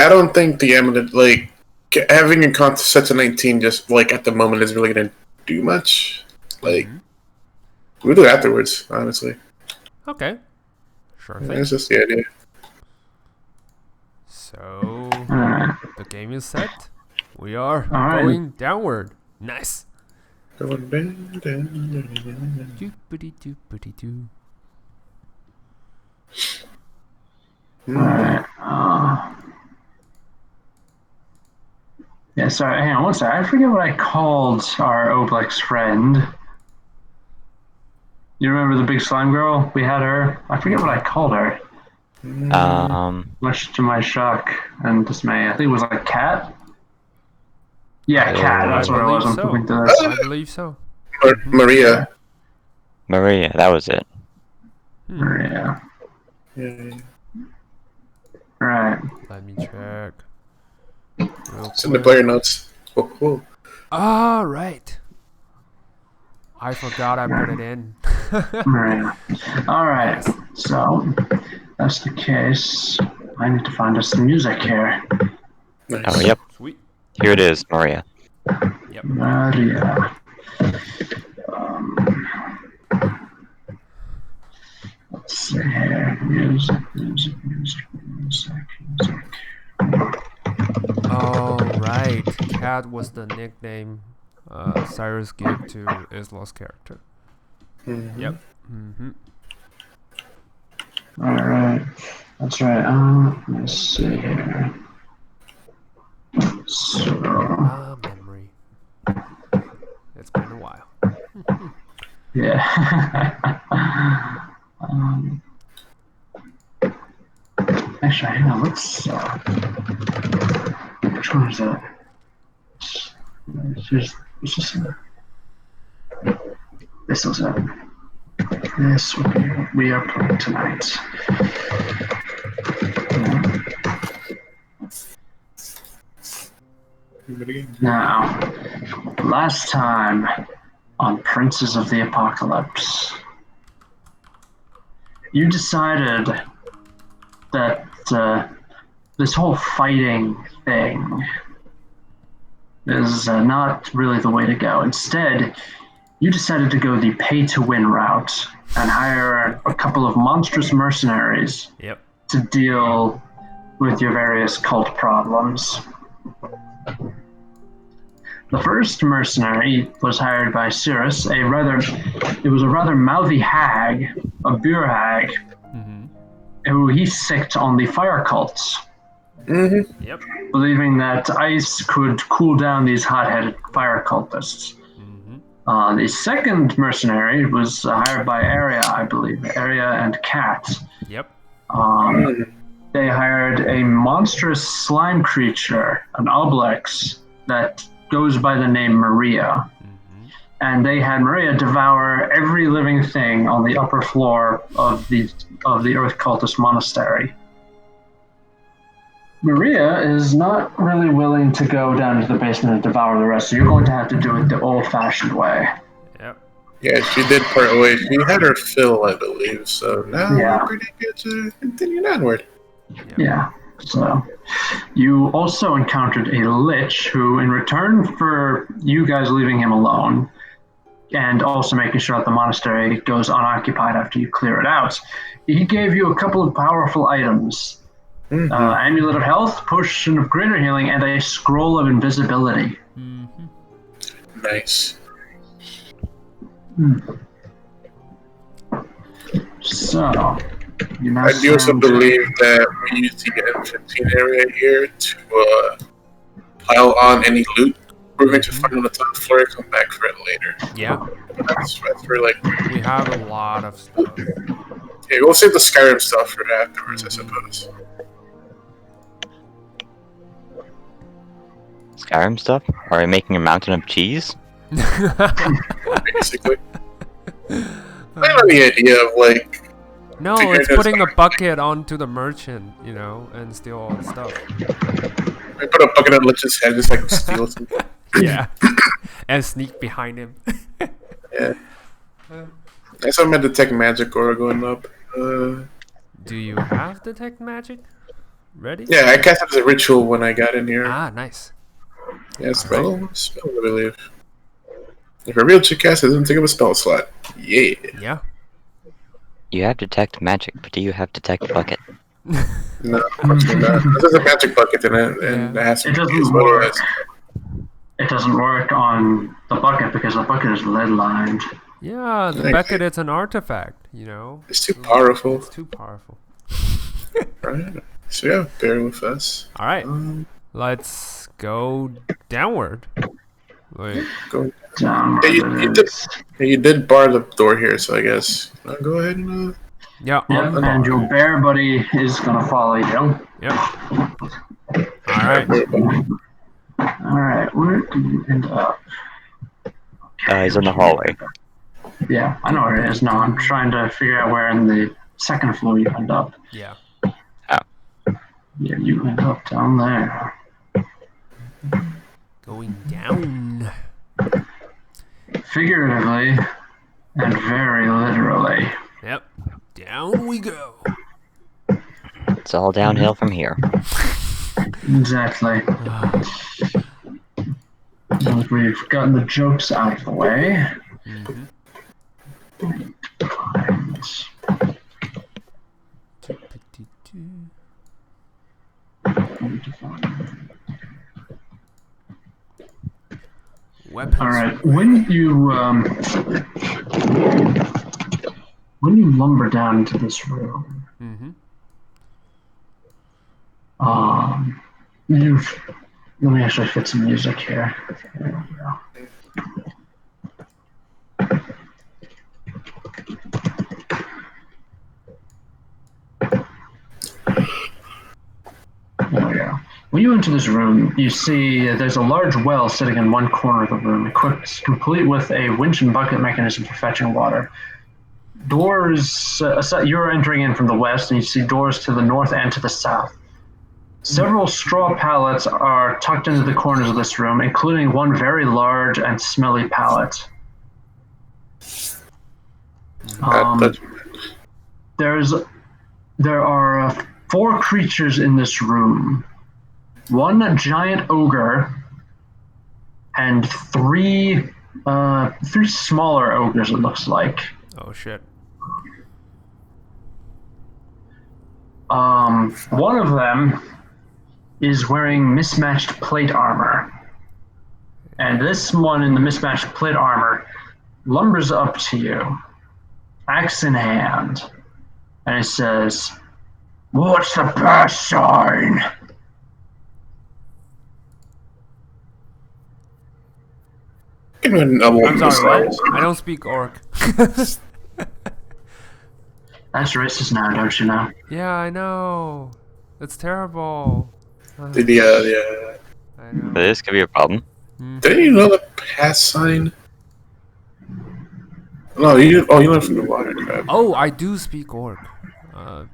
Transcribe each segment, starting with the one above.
I don't think the amulet, like, having a contest set to 19 just, like, at the moment is really going to do much. Like, we'll do it afterwards, honestly. Okay. Sure thing. That's just the idea. So, the game is set. We are going downward. Nice. Going down. Doopity-doopity-doo. Alright. Yeah, sorry, hang on one second. I forget what I called our Oblex friend. You remember the big slime girl? We had her. I forget what I called her. Much to my shock and dismay. I think it was like Cat. Yeah, Cat. That's what it was. I'm flipping to this. I believe so. Maria. Maria, that was it. Maria. Yeah. Right. Let me check. It's in the player notes. Oh. All right. I forgot I put it in. Maria. All right. So, that's the case. I need to find us some music here. Nice. Oh, yep. Sweet. Here it is, Maria. Yep. Maria. Let's see here. Music. All right. Cat was the nickname Cyrus gave to Isla's character. Yep. All right. That's right. Let's see here. So, Memory. It's been a while. yeah. Actually, hang on. Let's. Which one is that? It's just. This was it. This will be what we are playing tonight. Now, last time on Princes of the Apocalypse, you decided that this whole fighting thing is not really the way to go. Instead, you decided to go the pay-to-win route and hire a couple of monstrous mercenaries to deal with your various cult problems. The first mercenary was hired by Cirrus, a rather mouthy hag, a beer hag, who he sicked on the fire cults, believing that ice could cool down these hot-headed fire cultists. The second mercenary was hired by Area, I believe, Area and Cat. They hired a monstrous slime creature, an Oblex, that goes by the name Maria. And they had Maria devour every living thing on the upper floor of the Earth Cultist Monastery. Maria is not really willing to go down to the basement and devour the rest, so you're going to have to do it the old-fashioned way. Yeah, she did part way. She had her fill, I believe, so now we're pretty good to continue onward. Yeah, so you also encountered a lich who, in return for you guys leaving him alone, and also making sure that the monastery goes unoccupied after you clear it out, he gave you a couple of powerful items. Amulet of Health, Potion of Greater Healing, and a Scroll of Invisibility. Nice. So, I do also believe that we use the M15 area here to pile on any loot we're going to find on the top floor and come back for it later. Yeah. That's where, like... We have a lot of stuff. Yeah, we'll save the Skyrim stuff for afterwards, I suppose. Skyrim stuff? Are we making a mountain of cheese? Basically. I have the idea of, like... No, it's putting a bucket onto the merchant, and steal all the stuff. I put a bucket on Lich's head, just like steal something. Yeah. And sneak behind him. Yeah. I saw him at Detect Magic aura going up. Do you have Detect Magic? Ready? Yeah, I cast it as a ritual when I got in here. Ah, nice. Yeah, spell, I believe. If a real chick cast it, doesn't take up a spell slot. Yeah. Yeah. You have detect magic, but do you have detect bucket? No, unfortunately not. This is a magic bucket in it, and Yeah. it has to It be doesn't used work. otherwise. It doesn't work on the bucket because the bucket is lead lined. Yeah, the Okay. bucket is an artifact, you know. It's too powerful. It's too powerful. Right? So yeah, bear with us. All right, let's go downward. Wait. Go. Downward You did bar the door here, so I guess go ahead and. Yeah. Yep, and your bear buddy is gonna follow you. Yep. All right. Alright, where do you end up? He's in the hallway. Yeah, I know where it is. No, I'm trying to figure out where in the second floor you end up. Yeah. Yeah, you end up down there. Going down. Figuratively and very literally. Yep. Down we go. It's all downhill from here. Exactly. Once we've gotten the jokes out of the way. Mm-hmm. Weapons. All right. When you lumber down into this room, Mm-hmm. let me actually fit some music here. There we go. There we go. When you enter this room, you see there's a large well sitting in one corner of the room, equipped complete with a winch and bucket mechanism for fetching water. Doors, you're entering in from the west, and you see doors to the north and to the south. Several straw pallets are tucked into the corners of this room, including one very large and smelly pallet. There are 4 creatures in this room. One giant ogre and 3 smaller ogres, it looks like. Oh shit. One of them is wearing mismatched plate armor. And this one in the mismatched plate armor lumbers up to you, axe in hand, and it says, "What's the pass sign?" I'm sorry, what? I don't speak orc. That's racist now, don't you know? Yeah, I know. It's terrible. Yeah. I know. This could be a problem. Didn't you know the pass sign? No, you know from the water tribe. Oh, I do speak orc.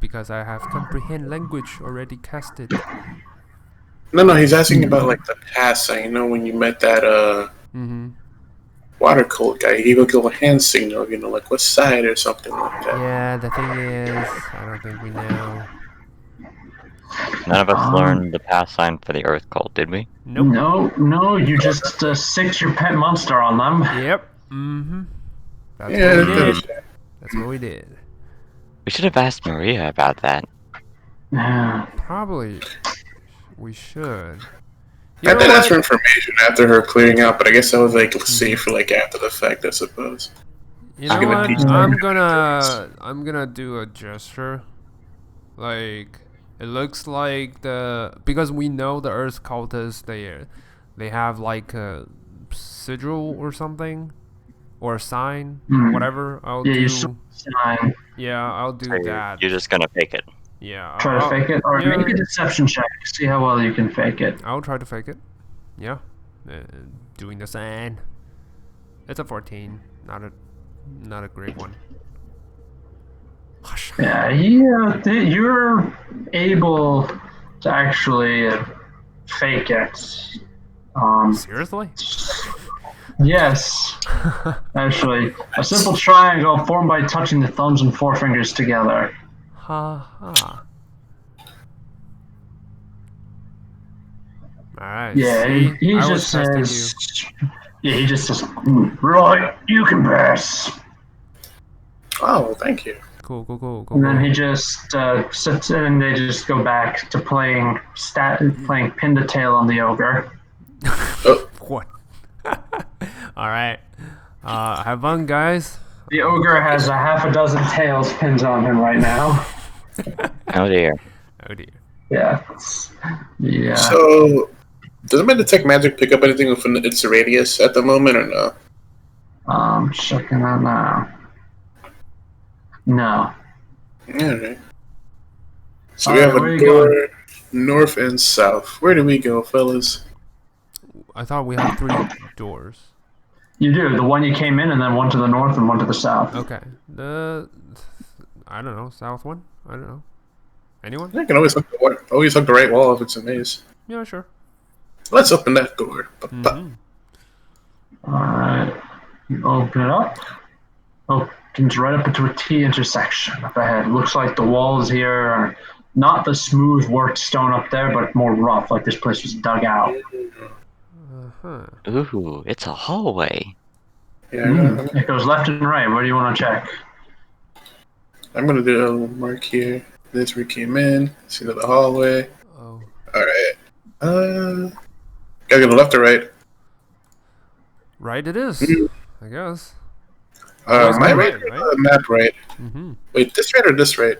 Because I have comprehend language already casted. No, he's asking about like the pass sign. You know when you met that water cult guy, he would give a hand signal. You know, like what side or something like that. Yeah, the thing is, I don't think we know. None of us learned the pass sign for the Earth Cult, did we? Nope. No, you just sicked your pet monster on them. Yep. Mm-hmm. That's Yeah, what we did. That's what we did. We should have asked Maria about that. Yeah. Probably we should. I did ask for information after her clearing out, but I guess I was like safe for like after the fact, I suppose. You know what? I'm gonna do a gesture. Like it looks like because we know the Earth cultists they have like a sigil or something or a sign or whatever. I'll do sign. Yeah, I'll do that. You're just gonna fake it. Yeah. Try to fake it, or make a deception check. See how well you can fake it. I'll try to fake it. Yeah. Doing the sign. It's a 14. Not a great one. Yeah, you're able to actually fake it. Seriously? Yes. Actually, a simple triangle formed by touching the thumbs and forefingers together. Ha ha. Alright, Yeah, see? he I was just testing says. Yeah, he just says, right, you can pass. Oh, thank you. Cool. And then he just sits in, and they just go back to playing pin the tail on the ogre. Oh, What? Alright. Have fun, guys. The ogre has a half a dozen tails pins on him right now. Oh dear. Oh dear. Yeah. Yeah. so does my detect magic pick up anything within its radius at the moment, or no? Checking that now. No. Alright. So we have Where are a you going? door north and south. Where do we go, fellas? I thought we have 3 doors. You do. The one you came in, and then one to the north and one to the south. Okay. I don't know, south one? I don't know. Anyone? I can always hook the right wall if it's a maze. Yeah, sure. Let's open that door. Alright. You open it up. Opens right up into a T intersection up ahead. Looks like the walls here are not the smooth worked stone up there, but more rough, like this place was dug out. Uh-huh. Ooh, it's a hallway. Yeah, It goes left and right. What do you want to check? I'm gonna do a little mark here. This we came in. See the hallway. Oh. Alright. Gotta go to left or right? Right it is, I guess. Am I right? right? The map right? Mm-hmm. Wait, this right or this right?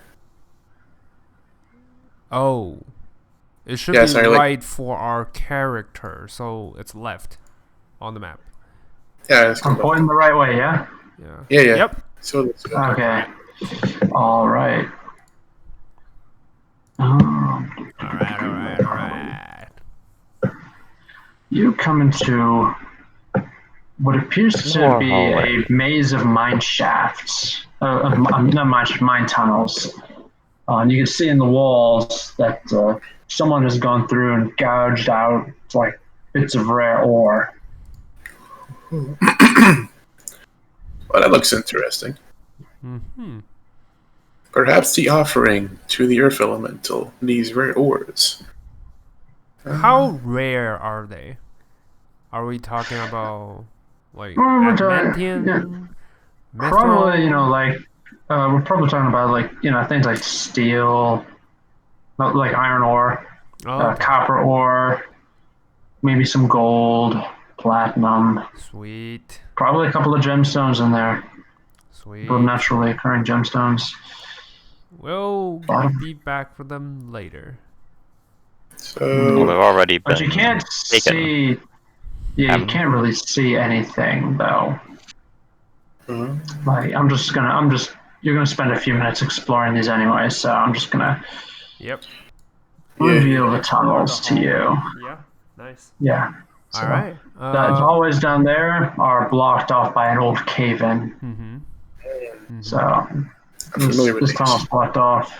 Oh. It should Yeah, be sorry, right for our character, so it's left on the map. Yeah, it's I'm come pointing the right way, yeah? Yeah. Yeah. Yep. So let's go. Okay. All right. Alright. You come into what appears to More be hallway. a maze of mine shafts. Not mine tunnels. And you can see in the walls that someone has gone through and gouged out like bits of rare ore. Well, that looks interesting. Mm-hmm. Perhaps the offering to the earth elemental these rare ores. How rare are they? Are we talking about like We're adamantium? probably, Mithril? we're probably talking about things like steel, like iron ore, Oh, okay. copper ore, maybe some gold, platinum, Sweet. probably a couple of gemstones in there, Sweet. little naturally occurring gemstones. We'll be back for them later. Well, So they've already been But you can't taken. see. Yeah, you can't really see anything though. Like you're gonna spend a few minutes exploring these anyway, so I'm just gonna Yep. reveal the tunnels to you. Yeah. Nice. Yeah. So Alright. the hallways down there are blocked off by an old cave-in. Mm-hmm. So I'm familiar with this these. tunnel's blocked off.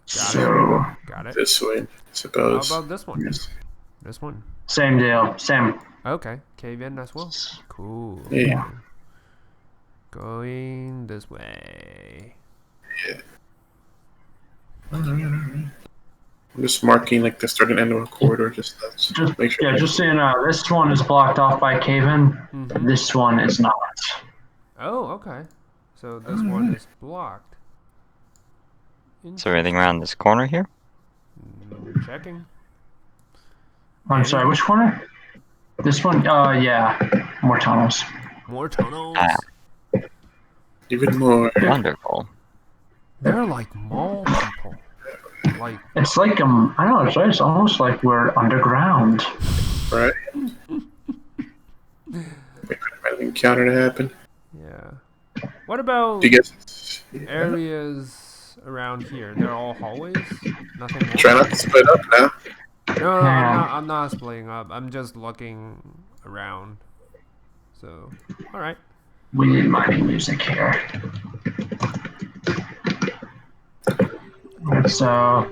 So Got it. This way, I How suppose. about this one? Yes. This one. same deal. Same. Okay. Cave in as well. Cool. Yeah. Going this way. I'm just marking like the start and end of a corridor. Just make sure. Just so you know, this one is blocked off by cave-in. Mm-hmm. This one is not. Oh, okay. So this one is blocked. Is there anything around this corner here? Checking. I'm sorry, which corner? This one? Yeah. More tunnels. More tunnels. Even more. Wonderful. They're like mall people. Like It's like I don't know. It's almost like we're underground. Right? Wait for the encounter to happen. yeah. What about Do you guys areas around here? They're all hallways. Nothing more. try not to split up now? No, Yeah. I'm not splitting up. I'm just looking around. So, all right. We need mining music here. So,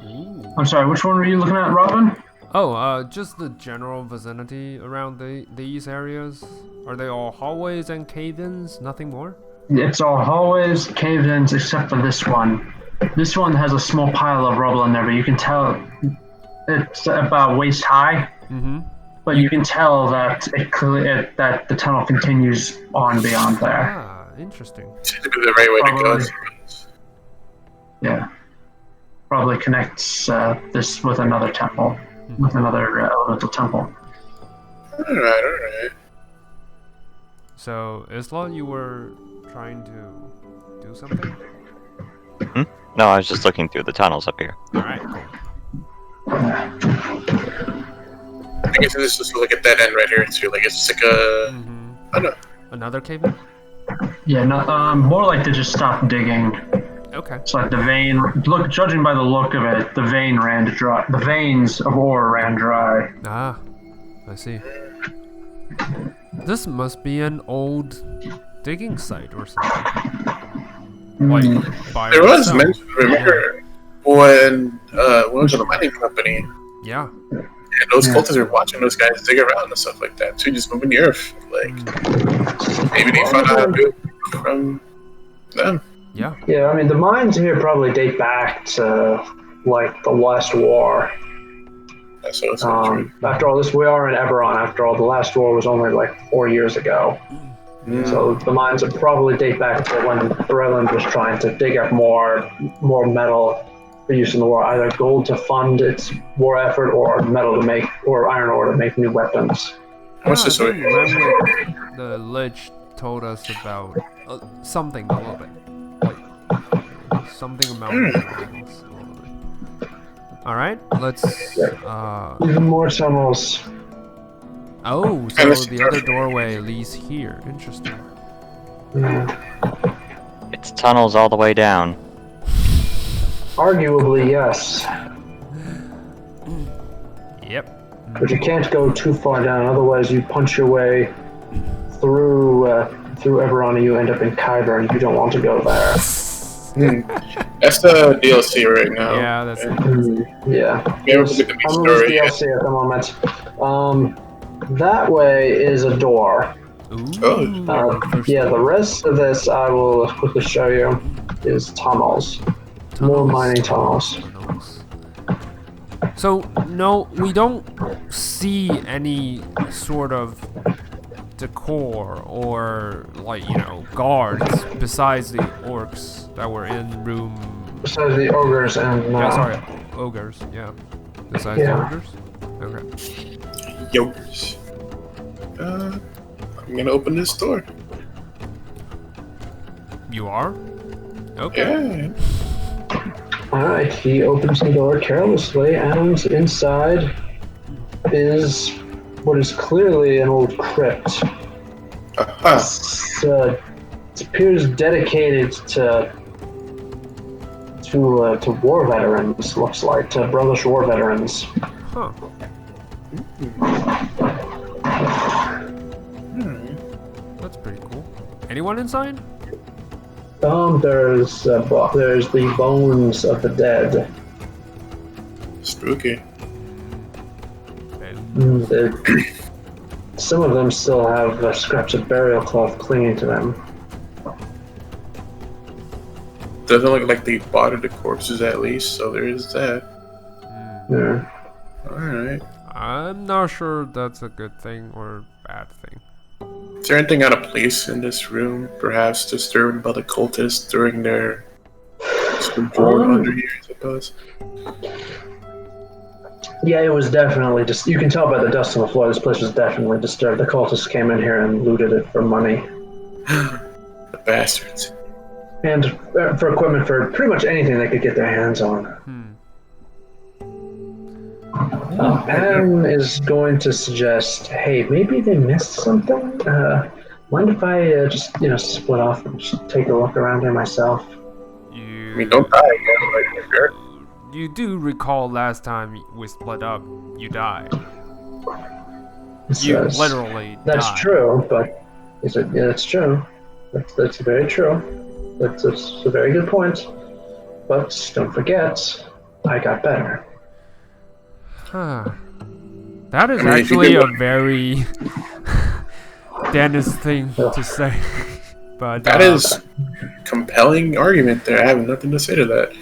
Ooh. I'm sorry. Which one were you looking at, Robin? Oh, just the general vicinity around these areas. Are they all hallways and cave-ins? Nothing more? It's all hallways, cave-ins, except for this one. This one has a small pile of rubble in there, but you can tell it's about waist high, but you can tell that that the tunnel continues on beyond there. Ah, interesting. Seems to be the right way to go. Yeah, probably connects this with another temple, with another elemental temple. All right. So, Isla, you were trying to do something? No, I was just looking through the tunnels up here. Alright, cool. I guess this is just look at that end right here too. Like it's like a, I don't know. Another cave in? Yeah, no, more like to just stop digging. Okay. It's like the vein. Look, judging by the look of it, the vein ran dry. The veins of ore ran dry. Ah, I see. This must be an old digging site or something. Like, by There was itself. mention. Remember when was it the mining company? Yeah. And those cultists were watching those guys dig around and stuff like that too, just moving the earth. Like maybe they found out how to do it from them. Yeah. Yeah, I mean the mines here probably date back to like the last war. That's what it's After all, we are in Eberron. After all, the last war was only like 4 years ago. So the mines would probably date back to when Breland was trying to dig up more metal for use in the war, either gold to fund its war effort, or metal to make, or iron ore to make new weapons. What's I this think way? Remwick, the Lich, told us about something a little bit. Like, something about mines a little bit. Alright, let's... Even more tunnels. Oh, so the other doorway leads here. Interesting. It's tunnels all the way down. Arguably, yes. Yep. But you can't go too far down, otherwise you punch your way through Eberron and you end up in Kyber, and you don't want to go there. That's the DLC right now. Yeah, that's it. Yeah. It's Unreleased DLC at the moment. That way is a door. Yeah, the rest of this I will quickly show you is tunnels. More mining tunnels. So, no, we don't see any sort of decor or, like, you know, guards besides the orcs that were in room... Besides the ogres and... Yeah, sorry, ogres, yeah. Besides the ogres? Okay. Yogers. I'm gonna open this door. You are? Okay. Yeah. Alright, he opens the door carelessly, and inside is what is clearly an old crypt. It appears dedicated to war veterans, looks like, to Brother's war veterans. Huh. That's pretty cool. Anyone inside? There's the bones of the dead. Spooky. Some of them still have scraps of burial cloth clinging to them. Doesn't look like they botted the corpses at least, so there is that. Yeah. Alright. I'm not sure that's a good thing or bad thing. Is there anything out of place in this room? Perhaps disturbed by the cultists during their war under here, I suppose? Yeah, it was definitely just. You can tell by the dust on the floor, this place was definitely disturbed. The cultists came in here and looted it for money. The bastards. And for equipment for pretty much anything they could get their hands on. Pam is going to suggest, hey, maybe they missed something? Mind if I just, split off and just take a look around here myself? I mean, don't die again, like, sure. You do recall last time we split up, you died. You literally died. That's true, but is it? Yeah, that's true. That's very true. That's a very good point. But don't forget, I got better. Huh. That is actually a very Dennis thing to say. But that is compelling argument there. I have nothing to say to that.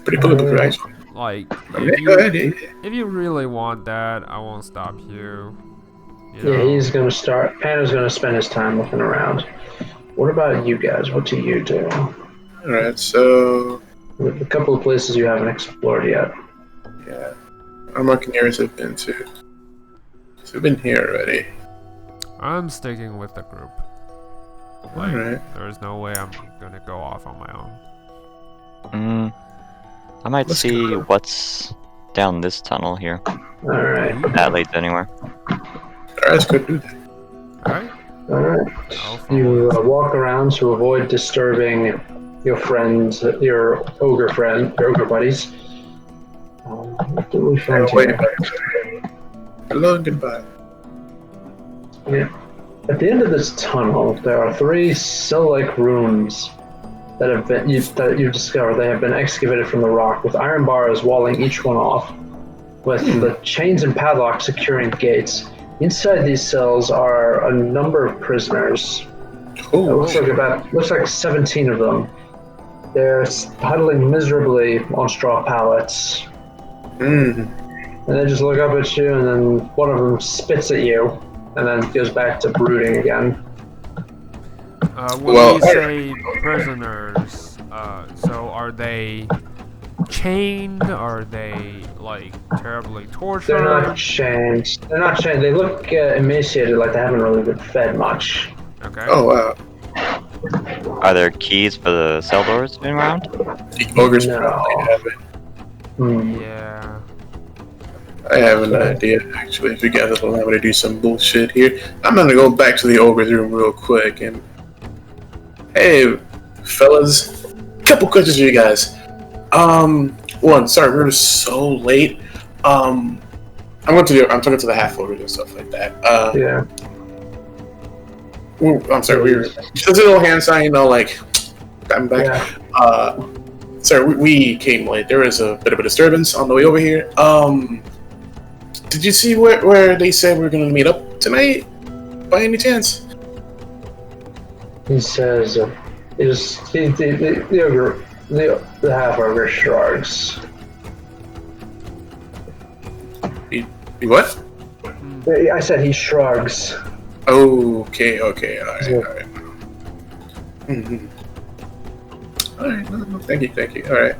Pretty political, actually. Like, if you really want that, I won't stop you. Yeah, he's gonna start. Panda's gonna spend his time looking around. What about you guys? What do you do? Alright, so... There's a couple of places you haven't explored yet. Yeah. I'm marking areas I've been to. So I've been here already. I'm sticking with the group. Like, Alright. there's no way I'm gonna go off on my own. I might Let's see go. what's down this tunnel here. Alright. If that leads anywhere. Alright, let's go do that. Alright? Alright. You walk around to avoid disturbing your friends, your ogre buddies. What do we find Wait, here? hello and goodbye. Yeah. At the end of this tunnel, there are 3 cell-like rooms that you've discovered. They have been excavated from the rock, with iron bars walling each one off, with the chains and padlocks securing gates. Inside these cells are a number of prisoners. Oh, Looks like 17 of them. They're huddling miserably on straw pallets. And they just look up at you, and then one of them spits at you, and then goes back to brooding again. When we say prisoners, so are they chained? Are they, like, terribly tortured? They're not chained. They look emaciated, like they haven't really been fed much. Okay. Oh, wow. Are there keys for the cell doors being around? The ogres No. probably have it. Yeah. I have an idea, actually, if you guys will allow me to do some bullshit here. I'm gonna go back to the ogre's room real quick and... Hey, fellas. Couple questions for you guys. One, sorry, we're so late. I'm talking to the half-ogres and stuff like that. Yeah. I'm sorry, we were just a little hand sign, you know, like I'm back. Yeah. Sorry, we came late. There was a bit of a disturbance on the way over here. Did you see where they said we were gonna meet up tonight? By any chance? He says, the half ogre shrugs. You what? I said he shrugs. Okay, alright. Mm-hmm. Alright, no, thank you, alright.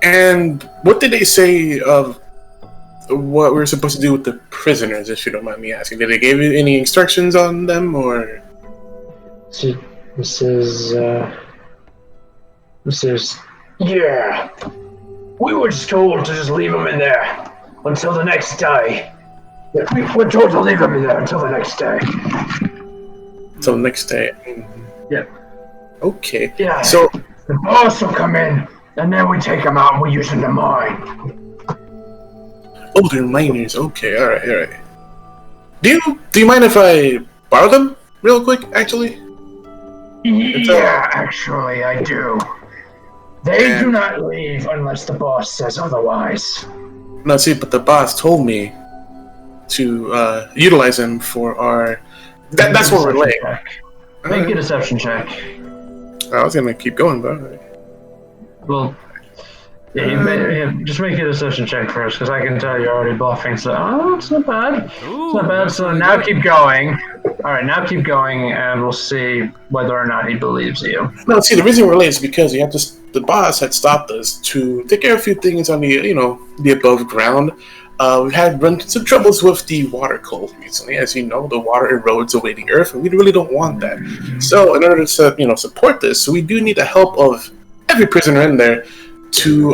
And what did they say of what we were supposed to do with the prisoners, if you don't mind me asking? Did they give you any instructions on them, or? This is, yeah. We were just told to just leave them in there until the next day. We were told to leave them in there until the next day. Until the next day. Yeah. Okay. Yeah. So the boss will come in, and then we take them out and we use them to mine. oh, they're miners. Okay, alright. Do you mind if I borrow them real quick, actually? Yeah, actually, I do. They do not leave unless the boss says otherwise. No, see, but the boss told me to utilize them for our... That's what we're laying. Make a deception check. I was gonna keep going, but alright. Well, just make a deception check first, because I can tell you're already bluffing, so... Oh, it's not bad. It's not bad, so now keep going. Alright, now keep going, and we'll see whether or not he believes you. No, see, the reason we're late is because the boss had stopped us to take care of a few things on the above ground. We've had run into some troubles with the water cold recently. As you know, the water erodes away the earth, and we really don't want that. So, in order to support this, we do need the help of every prisoner in there to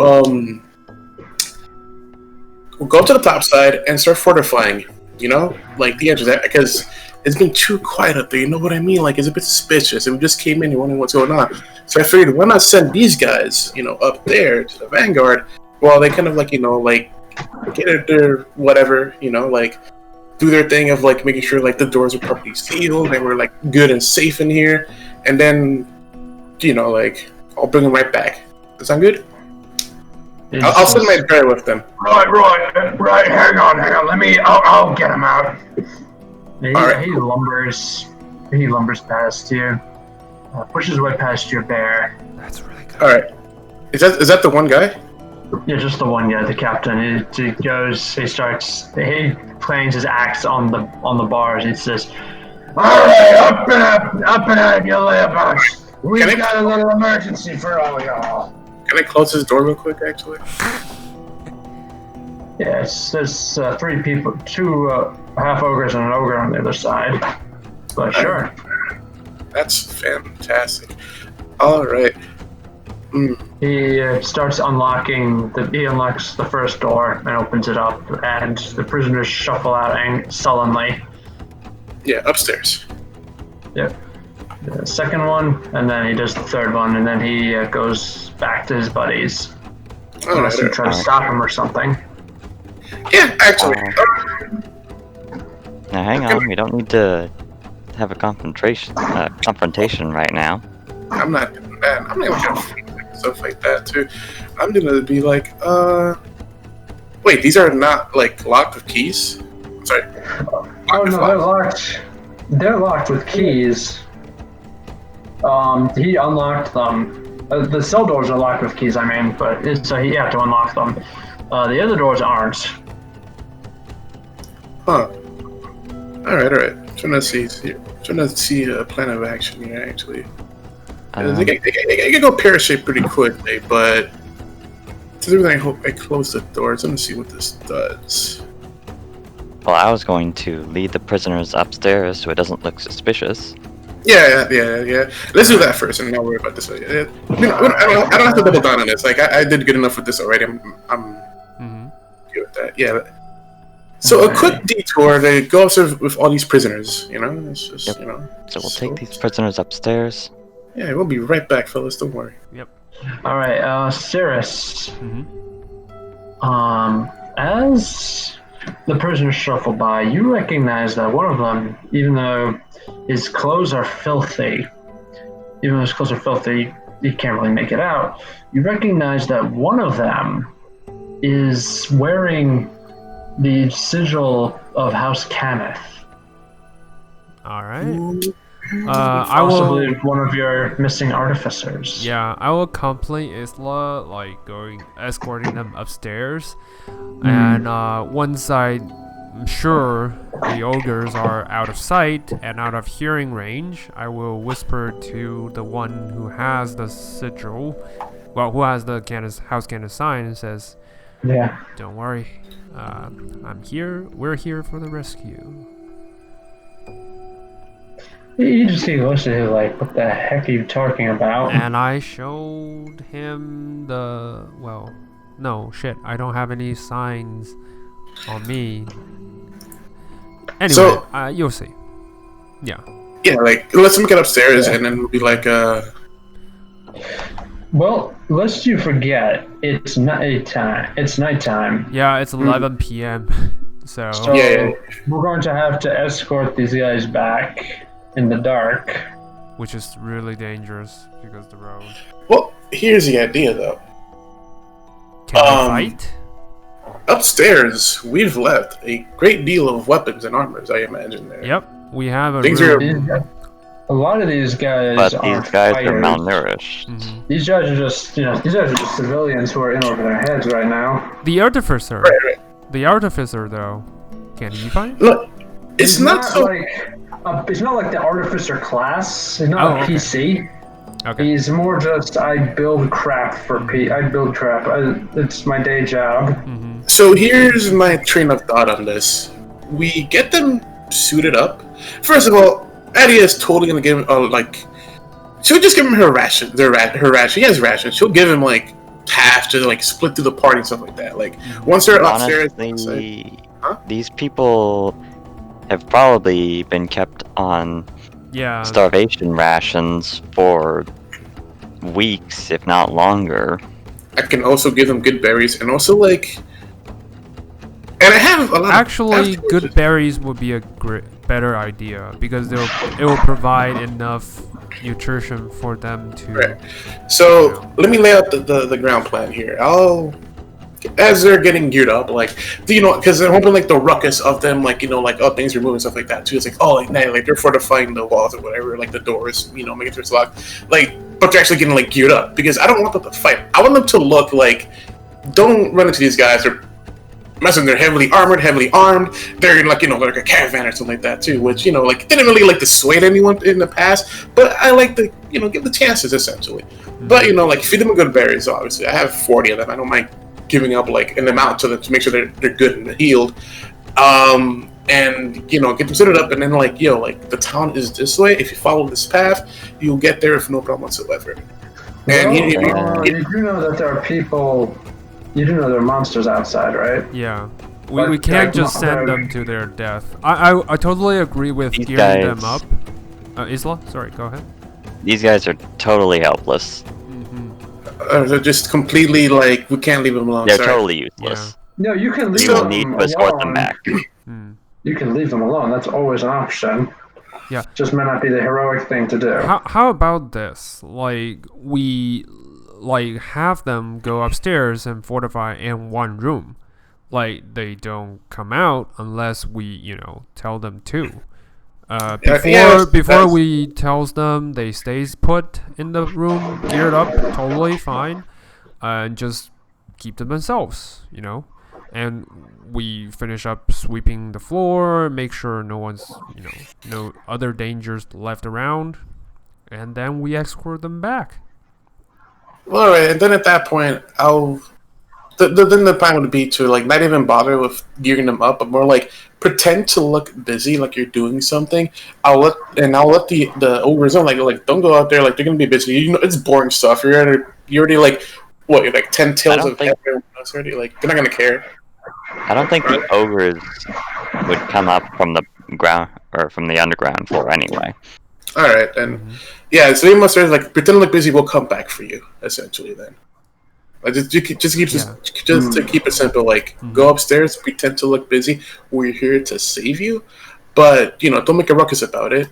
go up to the top side and start fortifying. Like the entrance, because it's been too quiet up there. You know what I mean? Like, it's a bit suspicious, and we just came in and wondering what's going on. So I figured, why not send these guys, up there to the vanguard, while they kind of get their whatever, do their thing of making sure the doors are properly sealed and we're good and safe in here, and then I'll bring them right back. Does that sound good? I'll send my bear with them. Right. Hang on. I'll get him out. Alright. He lumbers past you, pushes way past your bear. That's really good. All right. Is that the one guy? Yeah, just the one guy, the captain. He goes. He clangs his axe on the bars. He says, "All right, up and up, you labours. We've got a little emergency for all y'all." Can I close this door real quick, actually? Yes, there's 3 people, 2 half ogres and an ogre on the other side. But sure. That's fantastic. All right. He starts unlocking. He unlocks the first door and opens it up, and the prisoners shuffle out sullenly. Yeah, upstairs. Yep. The second one, and then he does the third one, and then he goes back to his buddies. Unless you try to stop him or something. Yeah, actually. Now hang on, we don't need to have a confrontation right now. I'm not doing that. I'm not gonna stuff like that too. I'm gonna be like, wait, these are not like locked with keys? Sorry. Oh no, they're locked. They're locked with keys. He unlocked them. The cell doors are locked with keys, I mean, but so he had to unlock them. The other doors aren't. Huh. Alright. Trying to see a plan of action here, actually. They can go pear-shaped pretty quickly, but to do that, I hope I close the doors. Let me see what this does. Well, I was going to lead the prisoners upstairs so it doesn't look suspicious. Yeah. Let's do that first, and then I'll worry about this. I don't have to double down on this. Like I did good enough with this already. I'm good with that. Yeah. So a quick detour to go observe with all these prisoners. You know, it's just Yep. you know. So we'll take these prisoners upstairs. Yeah, we'll be right back, fellas. Don't worry. Yep. All right, Cirrus. As the prisoners shuffle by, you recognize that one of them, even though his clothes are filthy, you can't really make it out. You recognize that one of them is wearing the sigil of House Cannith. All right. I will one of your missing artificers. Yeah, I will accompany Isla, like escorting them upstairs, and once I'm sure the ogres are out of sight and out of hearing range, I will whisper to the one who has the sigil, who has the House Cannith sign, and says, "Yeah, don't worry, I'm here. We're here for the rescue." You just keep listening to like, what the heck are you talking about? And I showed him I don't have any signs on me. Anyway, So- you'll see. Yeah. Yeah, like let's them get upstairs, and then we'll be like, Well, lest you forget, it's nighttime. Yeah, it's 11 p.m. So Yeah. We're going to have to escort these guys back in the dark. which is really dangerous because the road. Well, here's the idea, though. Can we fight? Upstairs, we've left a great deal of weapons and armors, I imagine there. Yep, we have a Things room. A lot of these guys But aren't these guys fighters. are malnourished. These guys are just, civilians who are in over their heads right now. The artificer. Right. The artificer, though. Can he fight? Look, it's He's not so. it's not like the artificer class. He's not a okay. PC. Okay. He's more just I build crap for it's my day job. So here's my train of thought on this. We get them suited up. First of all, Adia is totally gonna give him she'll just give him her ration. Her ration. He has rations. She'll give him like half to like split through the party and stuff like that. Like once they're upstairs. Honestly, Huh? these people have probably been kept on Yeah. starvation rations for weeks, if not longer. I can also give them good berries and also like. And I have a lot. Actually, good berries would be a better idea because it will provide enough nutrition for them to. Right. So let me lay out the ground plan here. As they're getting geared up, because they're hoping like the ruckus of them, things are moving, stuff like that too. It's like they're fortifying the walls or whatever, like the doors, making sure it's locked. But they're actually getting geared up because I don't want them to fight. I want them to look like don't run into these guys. They're messing. They're heavily armored, heavily armed. They're like like a caravan or something like that too. Which like didn't really like dissuade anyone in the past. But I like to give the chances essentially. But like feed them good berries. Obviously, I have 40 of them. I don't mind giving up like an amount to them to make sure they're good and healed. And get them set up, and then like the town is this way. If you follow this path, you'll get there with no problem whatsoever. And you do know that there are people. You do know there are monsters outside, right? Yeah. We can't just send them to their death. I totally agree with These gearing guys- them up. Isla, sorry, go ahead. These guys are totally helpless. they're just completely like we can't leave them alone. They're Sorry. totally useless. No, you can leave We will them need alone. to escort them back. You can leave them alone. That's always an option. Yeah. Just may not be the heroic thing to do. How about this? Like we have them go upstairs and fortify in one room. Like they don't come out unless we tell them to. Before we tells them, they stays put in the room, geared up, totally fine, and just keep to themselves, and we finish up sweeping the floor, make sure no one's no other dangers left around, and then we escort them back. All right, and then at that point, then the plan would be to like not even bother with gearing them up, but more like pretend to look busy, like you're doing something. I'll let the ogres know, like don't go out there like they're gonna be busy. It's boring stuff. You're already like what? You're like 10 tails of everyone else already. Like they're not gonna care. I don't think the ogres would come up from the ground or from the underground floor anyway. All right, then. Yeah, so you must like pretend to look busy. We'll come back for you, essentially. Then, like, just to keep it simple. Like, go upstairs, pretend to look busy. We're here to save you, but don't make a ruckus about it.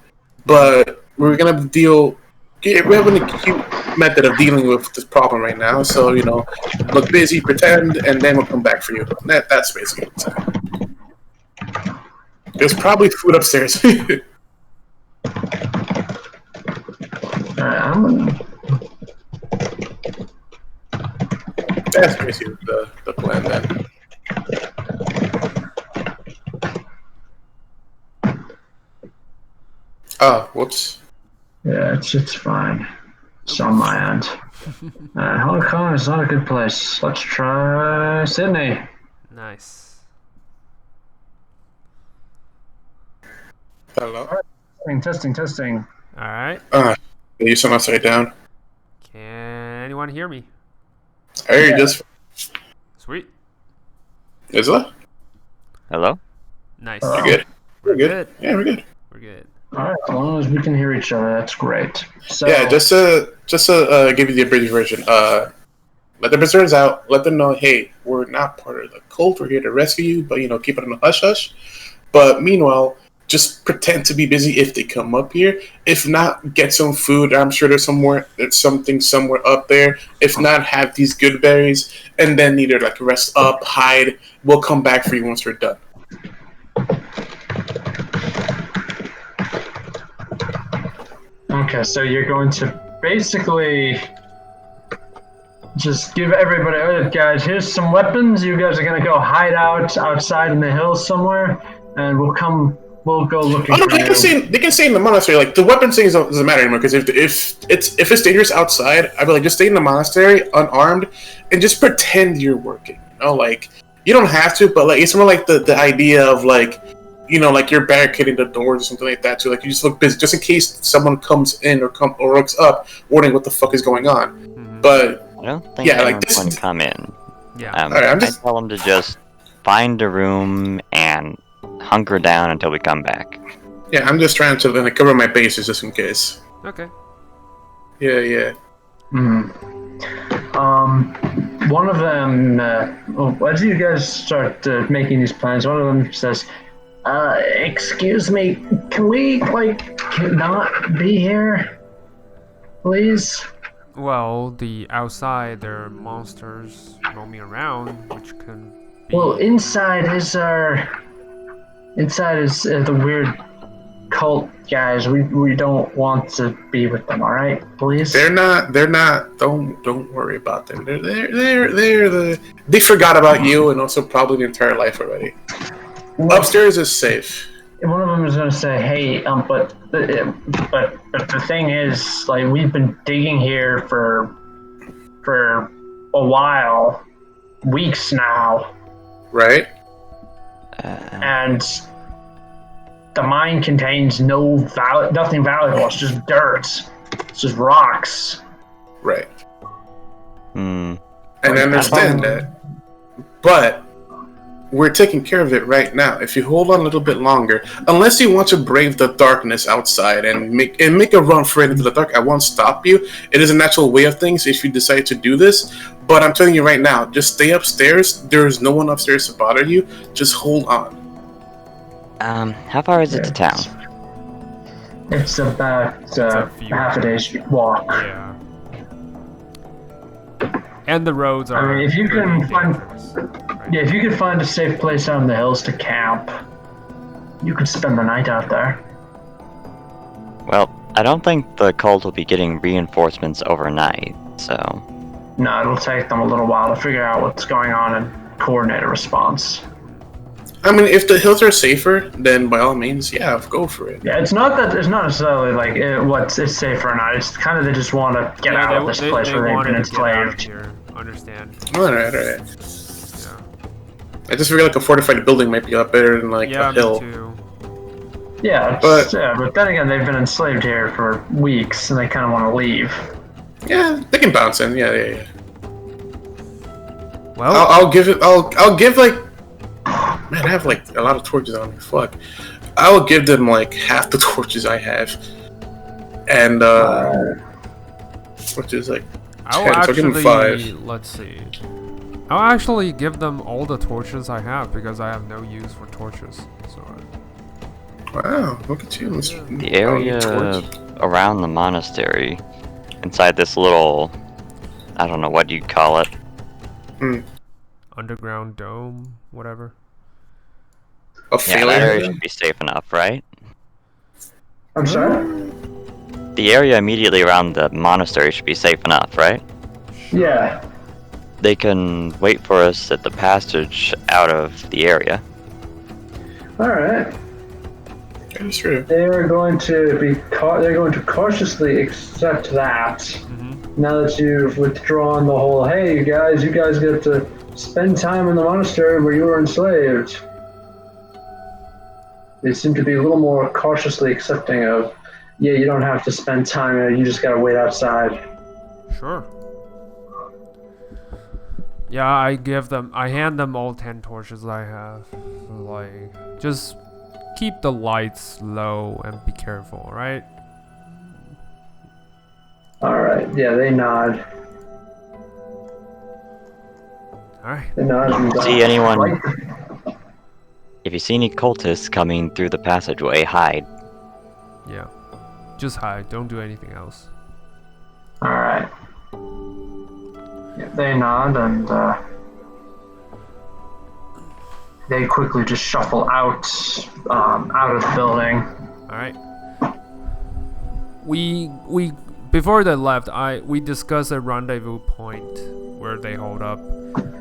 But we're gonna deal. We have an acute method of dealing with this problem right now. So look busy, pretend, and then we'll come back for you. That's basically what's happening. There's probably food upstairs. That's basically the plan then. Oh, whoops. Yeah, it's fine. It's on my end. Hong Kong is not a good place. Let's try Sydney. Nice. Hello. Testing. All right. You sound upside down. Can anyone hear me? Hey, just Sweet. is that? Hello? Nice. We're good. We're good. Good. Yeah, we're good. We're good. All right, as long as we can hear each other, that's great. So Yeah, just to give you the abridged version. Let the berserkers out. Let them know, hey, we're not part of the cult. We're here to rescue you, but keep it on the hush hush. But meanwhile, just pretend to be busy if they come up here. If not, get some food. I'm sure there's something somewhere up there. If not, have these good berries, and then either like rest up, hide. We'll come back for you once we're done. okay, so you're going to basically just give everybody, oh, guys, here's some weapons. You guys are gonna go hide out outside in the hills somewhere, and we'll go looking Oh no, for you. they can stay in the monastery. Like the weapon thing doesn't matter anymore because if it's dangerous outside, I'd be like just stay in the monastery unarmed and just pretend you're working. Like you don't have to, but like it's more like the idea of like like you're barricading the doors or something like that too. Like you just look busy just in case someone comes in or looks up, wondering what the fuck is going on. But I don't think anyone's going to come in. Yeah. Alright, I tell them to just find a room and hunker down until we come back. yeah, I'm just trying to cover my bases just in case. Okay. Yeah. One of them, as you guys start making these plans, one of them says, excuse me, can we, not be here? Please? Well, the outside there are monsters roaming around, which can be. Well, inside is the weird cult guys. We don't want to be with them. All right, please. They're not. Don't worry about them. They forgot about you and also probably the entire life already. Upstairs is safe. One of them is going to say, "Hey, but the thing is, like, we've been digging here for a while, weeks now, Right? and the mine contains nothing valuable. It's just dirt. It's just rocks." Right. Hmm. And I understand that. But we're taking care of it right now. If you hold on a little bit longer, unless you want to brave the darkness outside and make a run for it into the dark, I won't stop you. It is a natural way of things if you decide to do this. But I'm telling you right now, just stay upstairs. There's no one upstairs to bother you. Just hold on. How far is it to town? It's about half a day's walk. Yeah. And the roads are. I mean, if you can pretty find, dangerous, right? yeah, if you could find a safe place out in the hills to camp, you could spend the night out there. Well, I don't think the cult will be getting reinforcements overnight, so... No, it'll take them a little while to figure out what's going on and coordinate a response. I mean, if the hills are safer, then by all means, yeah, go for it. Yeah, it's not necessarily like it's safe or not. It's kind of they just want to get out of this place where they've been enslaved. Here. Understand? Alright. Yeah. I just feel like a fortified building might be a lot better than like Yeah, a hill. me too. Yeah, But- but then again, they've been enslaved here for weeks, and they kind of want to leave. Yeah, they can bounce in. Yeah. Well, I'll give it. I'll give like. Man, I have like a lot of torches on me. Fuck. I will give them like half the torches I have, and which is like I'll 10. So I'll give them actually 5. let's see. I'll actually give them all the torches I have because I have no use for torches. So Wow, look at you. The area around the monastery, inside this little... I don't know what you'd call it. underground dome, whatever. A Yeah, that area failure. should be safe enough, right? I'm sorry? The area immediately around the monastery should be safe enough, right? Yeah. They can wait for us at the passage out of the area. Alright. That's true. They're going to cautiously accept that. Now that you've withdrawn the whole, hey, you guys get to spend time in the monastery where you were enslaved. They seem to be a little more cautiously accepting of, yeah, you don't have to spend time there, you just gotta wait outside. Sure. Yeah, I hand them all 10 torches I have. Like, just keep the lights low and be careful, right? Alright, yeah, they nod. Alright. They nod and See anyone- Right. If you see any cultists coming through the passageway, hide. Yeah. Just hide, don't do anything else. Alright. Yeah, they nod and they quickly just shuffle out of the building. Alright. We before they left, we discussed a rendezvous point where they hold up,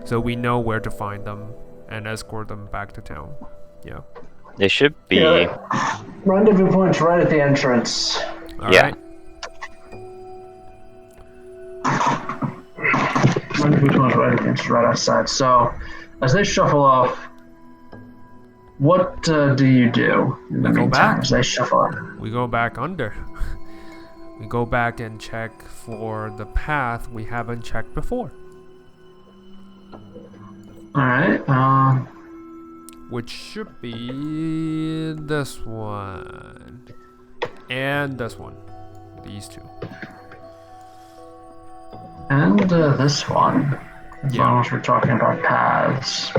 so we know where to find them and escort them back to town. Yeah. They should be... Yeah. Rendezvous point's right at the entrance. Alright. Rendezvous point's right at the entrance, right outside. So, as they shuffle off, what do you do in the We go meantime back. as they shuffle off? We go back under. We go back and check for the path we haven't checked before, Alright, which should be this one and this one. These two. and this one. As Yeah. long as we're talking about paths.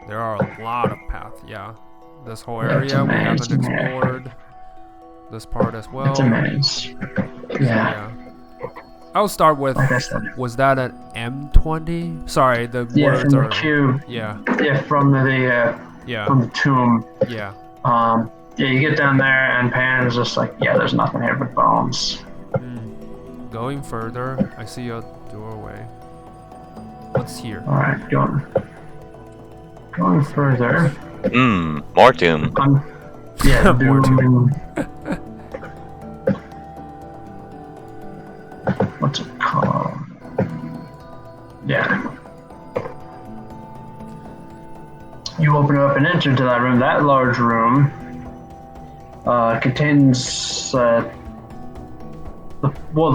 There are a lot of paths, yeah. This whole Yeah, it's area we haven't amazing. explored. This part as well. It's a maze. Yeah. I'll start with, Like I said. was that an M20? Sorry, the Yeah, words from the are... cube. Yeah, Yeah, from the yeah, tomb. yeah. Yeah, you get down there, and Pan's just like, yeah, there's nothing here but bones. Going further, I see a doorway. What's here? Alright, going further. More doom. Yeah, More doom. What's it called? Yeah. You open it up and enter into that room. That large room contains the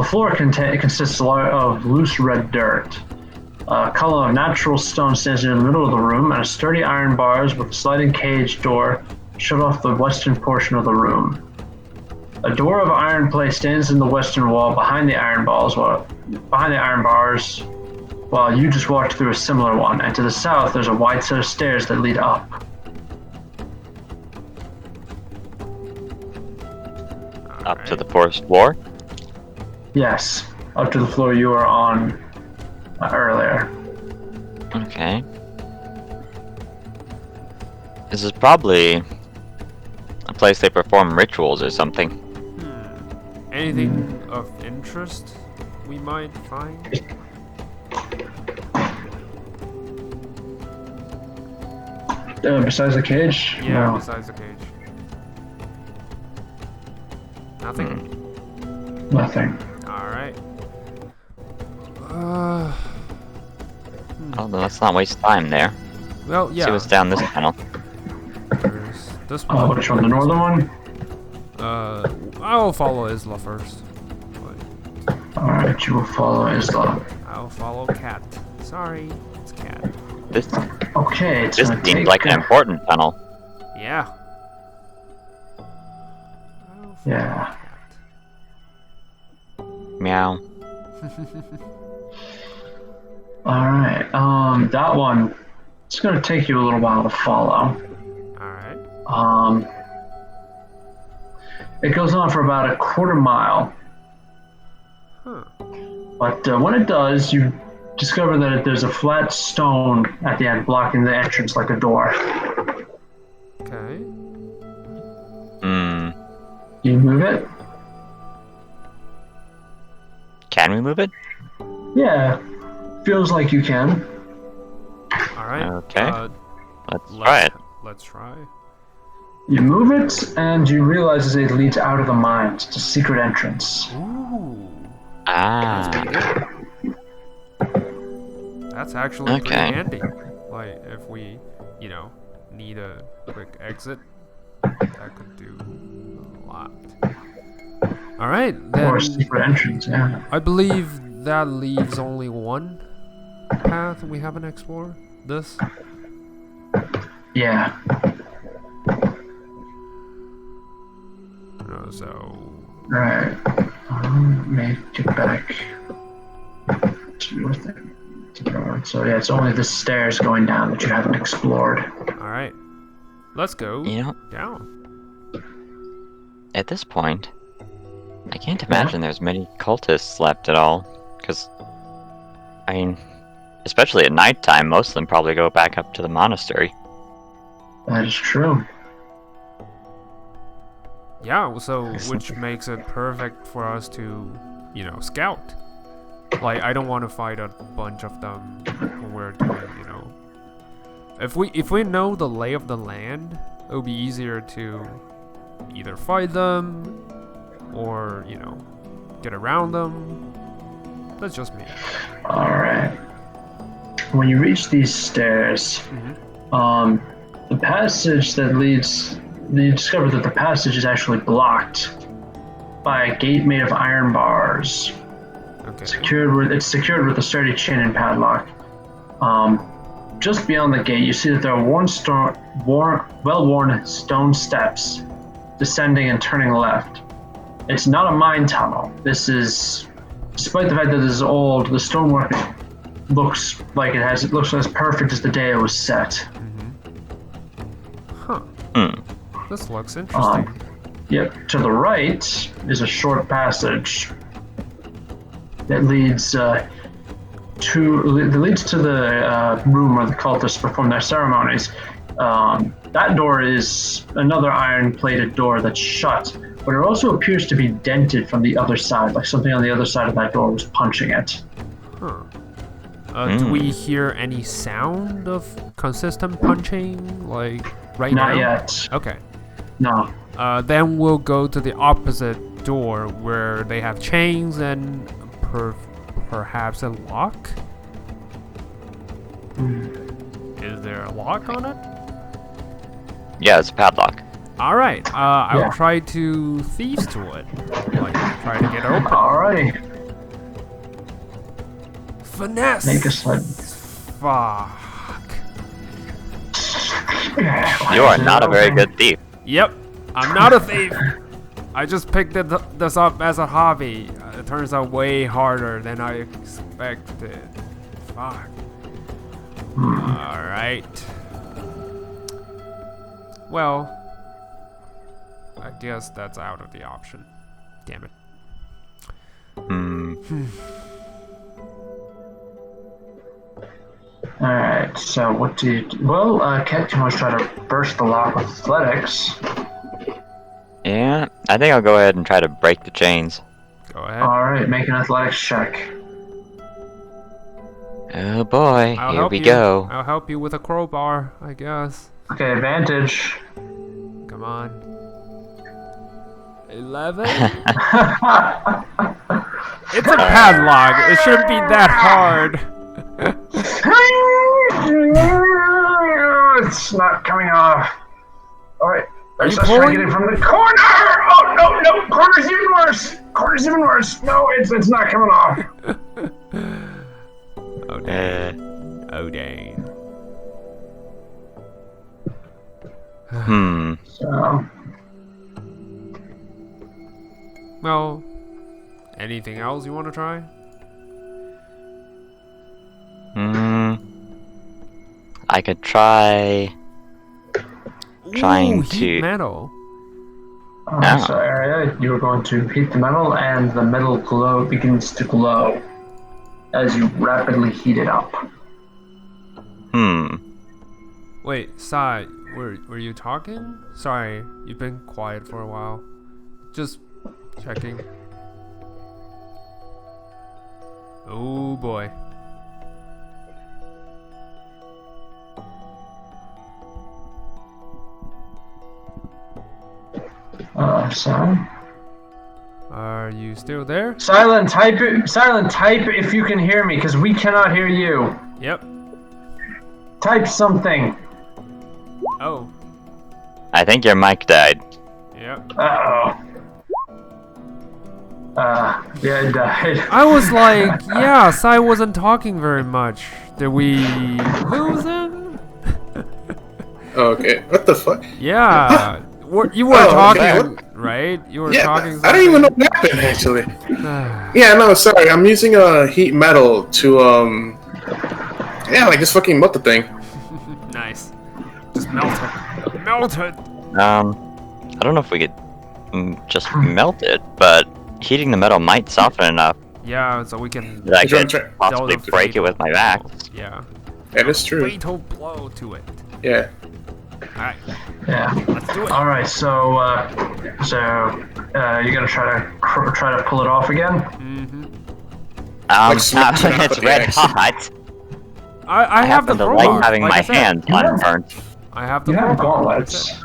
floor consists of loose red dirt. A column of natural stone stands in the middle of the room, and a sturdy iron bars with a sliding cage door shut off the western portion of the room. A door of iron plate stands in the western wall behind the iron bars, while you just walked through a similar one. And to the south, there's a wide set of stairs that lead up. Up to the first floor? Yes, up to the floor you were on earlier. Okay. This is probably a place they perform rituals or something. Anything of interest we might find? Besides the cage? Yeah, No. besides the cage. Nothing? Nothing. Alright. Oh, then let's not waste time there. Well, yeah. See what's down this tunnel. There's this one. Which one? The northern one? I'll follow Isla first. Alright, you will follow Isla. I'll follow Cat. Sorry, it's Cat. This Okay, it's this gonna seems take like an important tunnel. Yeah. Yeah. Meow. Alright, that one, it's gonna take you a little while to follow. Alright. It goes on for about a quarter mile. Huh. But when it does, you discover that there's a flat stone at the end blocking the entrance like a door. Okay. You move it? Can we move it? Yeah. Feels like you can. Alright. Okay. Let's try it. Let's try. You move it, and you realize it leads out of the mines. It's a secret entrance. Ooh. Ah. That's actually pretty Okay. handy. Like, if we, need a quick exit, that could do a lot. Alright, then. Or a secret entrance, yeah. I believe that leaves only one path we haven't explored. This? Yeah. So. Right. Let me get back to your thing. So yeah, it's only the stairs going down that you haven't explored. Alright. Let's go You know, down. at this point, I can't imagine there's many cultists left at all. Because, I mean, especially at nighttime, most of them probably go back up to the monastery. That is true. Yeah, so which makes it perfect for us to, scout. Like, I don't want to fight a bunch of them when we're doing, If we know the lay of the land, it would be easier to either fight them or, get around them. That's just me. Alright. When you reach these stairs, the passage that leads, you discover that the passage is actually blocked by a gate made of iron bars. Okay. It's secured with a sturdy chain and padlock. Just beyond the gate, you see that there are well-worn stone steps descending and turning left. It's not a mine tunnel. This is, despite the fact that this is old, the stonework looks as perfect as the day it was set. Huh. This looks interesting. Yep. To the right is a short passage that leads to the room where the cultists perform their ceremonies. That door is another iron-plated door that's shut, but it also appears to be dented from the other side, like something on the other side of that door was punching it. Huh. Do we hear any sound of consistent punching, like right now? Not yet. Okay. No. Then we'll go to the opposite door where they have chains and perhaps a lock. Is there a lock on it? Yeah, it's a padlock. All right. I Yeah. will try to thieves to it. Like try to get it open. Alrighty. Finesse. Make a slide. Fuck. You are not a very good thief. Yep. I'm not a thief. I just picked this up as a hobby. It turns out way harder than I expected. Fuck. Alright. Well, I guess that's out of the option. Damn it. Alright, so what do you do? Well, Cat can always try to burst the lock with athletics. Yeah, I think I'll go ahead and try to break the chains. Go ahead. Alright, make an athletics check. Oh boy, I'll here help we you. go. I'll help you with a crowbar, I guess. Okay, advantage. Come on. 11? It's a padlock. It shouldn't be that hard. It's not coming off. Alright, let's you try to pulling? get it from the corner! Oh, no, corner's even worse! Corner's even worse! No, it's not coming off. Oh, dang. Oh, dang. So, Well, anything else you want to try? I could try trying Ooh, heat to. metal. so area, you are going to heat the metal, and the metal glow begins to glow as you rapidly heat it up. Wait, Sai, were you talking? Sorry, you've been quiet for a while. Just checking. Oh boy. So Are you still there? silent type if you can hear me, because we cannot hear you. Yep. Type something. Oh. I think your mic died. Yep. Uh-oh. Yeah, it died. I was like, yeah, Sai wasn't talking very much. Did we lose him? Okay, what the fuck? Yeah. You were Oh, okay, talking, what? right? You were Yeah, talking. I don't even know what happened actually. Yeah, no, sorry. I'm using heat metal to yeah, like just fucking melt the thing. Nice. Just melt it. Melt it. I don't know if we could just melt it, but heating the metal might soften enough Yeah, so we can. that I Try- could try- possibly Delta break it with my back. Yeah. That is true. Fatal blow to it. Yeah. Alright, Yeah. let's do it. All right. So you're gonna try to pull it off again. Like smack it up It's with the red axe. hot. I have the happen to crowbar. like having like my I said. hand unburnt. I have the You have crowbar. gauntlets.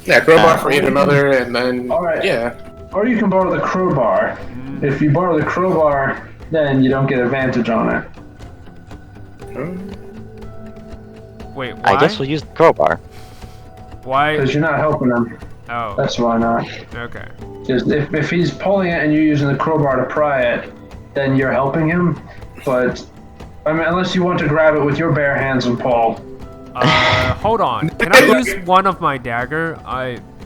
Yeah, crowbar for yet another, and then Alright. yeah. Or you can borrow the crowbar. If you borrow the crowbar, then you don't get advantage on it. Wait, why? I guess we'll use the crowbar. Why? Because you're not helping him. Oh, That's why not. okay. Just if he's pulling it and you're using the crowbar to pry it, then you're helping him. But I mean, unless you want to grab it with your bare hands and pull. Hold on. Can I use one of my dagger?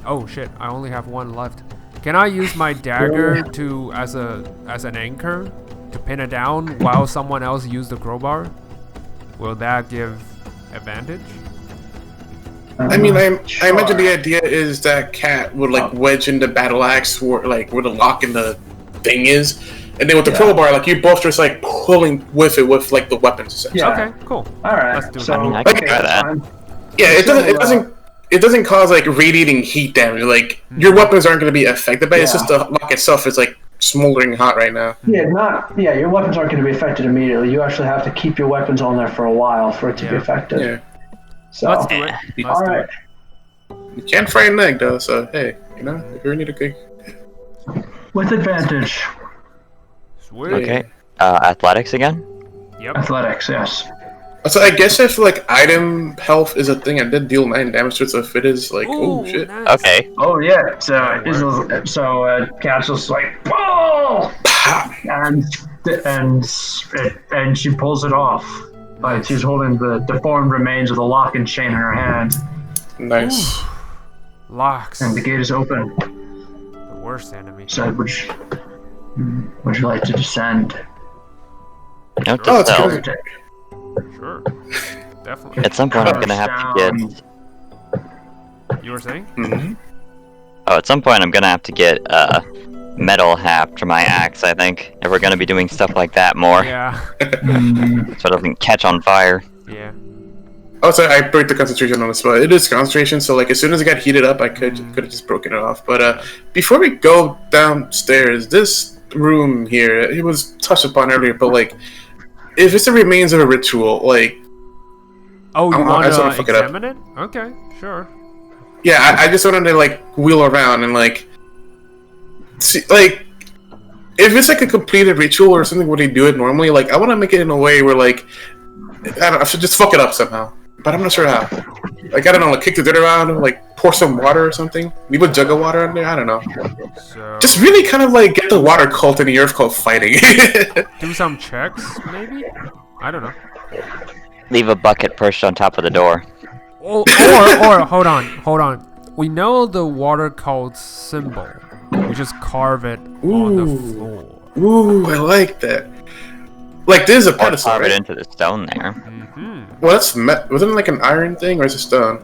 Oh shit! I only have one left. Can I use my dagger to as an anchor to pin it down while someone else use the crowbar? Will that give advantage? I mean, I imagine the idea is that Cat would like wedge into battle axe where the lock in the thing is, and then with the crowbar, like you both just like pulling with it with like the weapons. Essentially. Yeah. Okay, cool. All right. Let's do so, that. I mean, I can okay, try that's that. fine. Yeah, it doesn't cause like radiating heat damage. Like your weapons aren't going to be affected by it. It's just the lock itself is like smoldering hot right now. Yeah, your weapons aren't going to be affected immediately. You actually have to keep your weapons on there for a while for it to be affected. Yeah. So Let's do it. all right. You can't fry an egg though, so hey, you know, if you need a cake. With advantage. Sweet. Okay. Athletics again? Yep. Athletics, yes. So I guess if like item health is a thing, I did deal 9 damage to it, so if it is like, oh shit. Nice. Okay. Oh yeah. So Cat's just like, whoa, and she pulls it off. Like she's holding the deformed remains of the lock and chain in her hand, Nice. Locks. and the gate is open. The worst enemy. So would you like to descend? Note Oh, to it's self. good. Sure. Definitely. At some point, I'm gonna have to get. You were saying? Mm-hmm. Oh, at some point, I'm gonna have to get metal haft for my axe. I think if we're gonna be doing stuff like that more, Yeah. so it doesn't catch on fire. Yeah. Also, I broke the concentration on the spot. It is concentration, so like as soon as it got heated up, I could have just broken it off. But before we go downstairs, this room here, it was touched upon earlier, but like, if it's the remains of a ritual, like, Oh, you I want just wanna to fuck it up. examine it? Okay, sure. yeah, I just wanted to like wheel around and like, see, like, if it's like a completed ritual or something where they do it normally, like, I want to make it in a way where like, I don't know, I should just fuck it up somehow. But I'm not sure how. Like, I don't know, like, kick the dirt around, like, pour some water or something. Leave a jug of water in there, I don't know. So Just really kind of, like, get the water cult and the earth cult fighting. do some checks, maybe? I don't know. Leave a bucket perched on top of the door. Or hold on. We know the water cult symbol. We just carve it on the floor. Ooh, I like that. Like, this is a Or pedestal, carve it right? into the stone there. Well, that's wasn't it like an iron thing, or is it stone?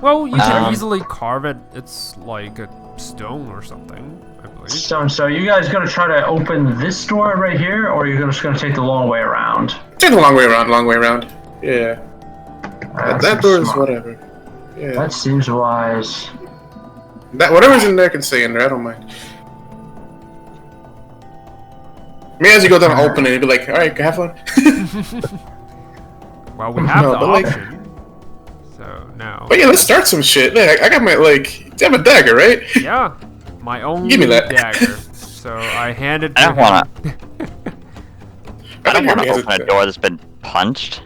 Well, you can easily carve it. It's like a stone or something, I believe. So you guys gonna try to open this door right here, or are you just gonna take the long way around? Take the long way around. Yeah. That door is smart. whatever. Yeah. That seems wise. That whatever's in there can stay in there, I don't mind. Maybe as you go down and open it, you'd be like, alright, have fun. Well, we have No, the but, like- option. So now, But yeah, let's start some shit. Like, I got my, like, you have a dagger, right? yeah, my only Give me that. dagger. So I hand it to I don't him. wanna. I don't think want to Hermes has open a door that's been punched.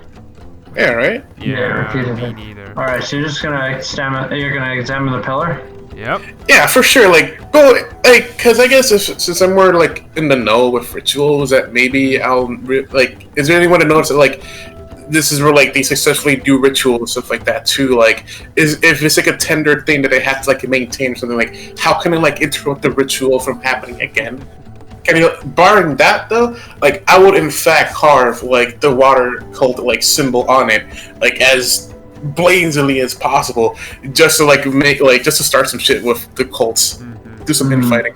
Yeah, right? Yeah, repeatedly. me neither. All right, so you're just gonna examine the pillar. Yep. Yeah, for sure. Like, go, like, cause I guess since I'm more like in the know with rituals, that maybe like, is there anyone to notice that like this is where like they successfully do rituals and stuff like that too? Like, if it's like a tender thing that they have to like maintain or something, like how can it like interrupt the ritual from happening again? Can you, barring that though, like I would in fact carve like the water cult like symbol on it, like as blatantly as possible, just to like just to start some shit with the cults, do some infighting.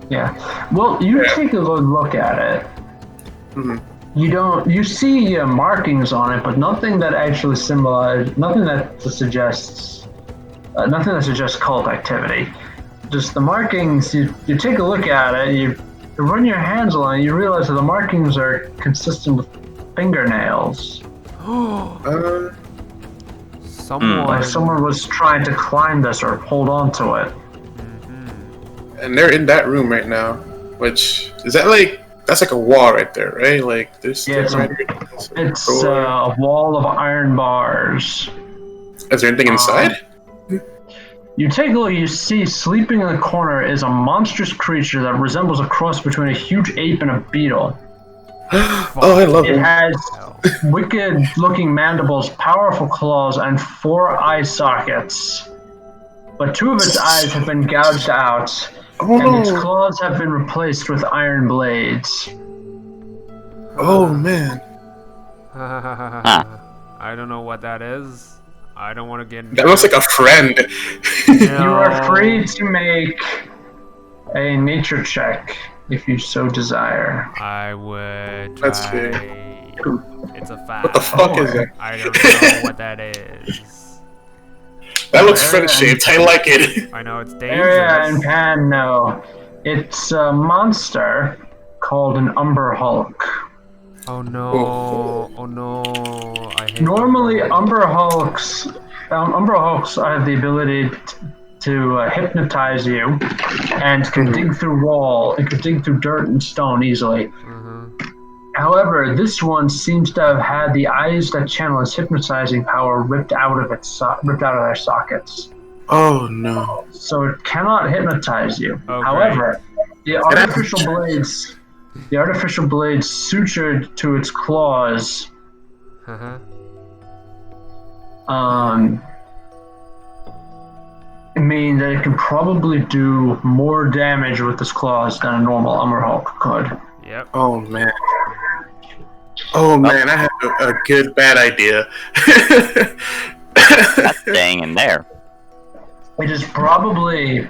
Yeah. Well, you take a good look at it. You see markings on it, but nothing that actually nothing that suggests cult activity. Just the markings. You take a look at it. You run your hands on it. You realize that the markings are consistent with fingernails. Someone. Someone was trying to climb this or hold on to it. And they're in that room right now, which is that like that's like a wall right there, right? Like this. Yeah, it's a wall of iron bars. Is there anything inside? You take a look, you see sleeping in the corner is a monstrous creature that resembles a cross between a huge ape and a beetle. Oh, I love It it. has wicked-looking mandibles, powerful claws, and 4 eye sockets. But 2 of its eyes have been gouged out, and its claws have been replaced with iron blades. Oh man, I don't know what that is. I don't want to get into that looks like a friend. You are free to make a nature check if you so desire. I would That's try. fair. It's That's a fact. What the fuck is that? I don't know what that is. That looks French shaped. I like it. I know it's Area and dangerous. Pan know. It's a monster called an Umber Hulk. Oh no! Oh no! I hate Normally, Umber. Umber Hulks have the ability to hypnotize you and can dig through dirt and stone easily. However, this one seems to have had the eyes that channel its hypnotizing power ripped out of their sockets. Oh no. So it cannot hypnotize you. Oh, However, the artificial blades sutured to its claws mean that it can probably do more damage with its claws than a normal Umber Hulk could. Yep. Oh man. Oh man, I have a good bad idea. That's staying in there. It is probably,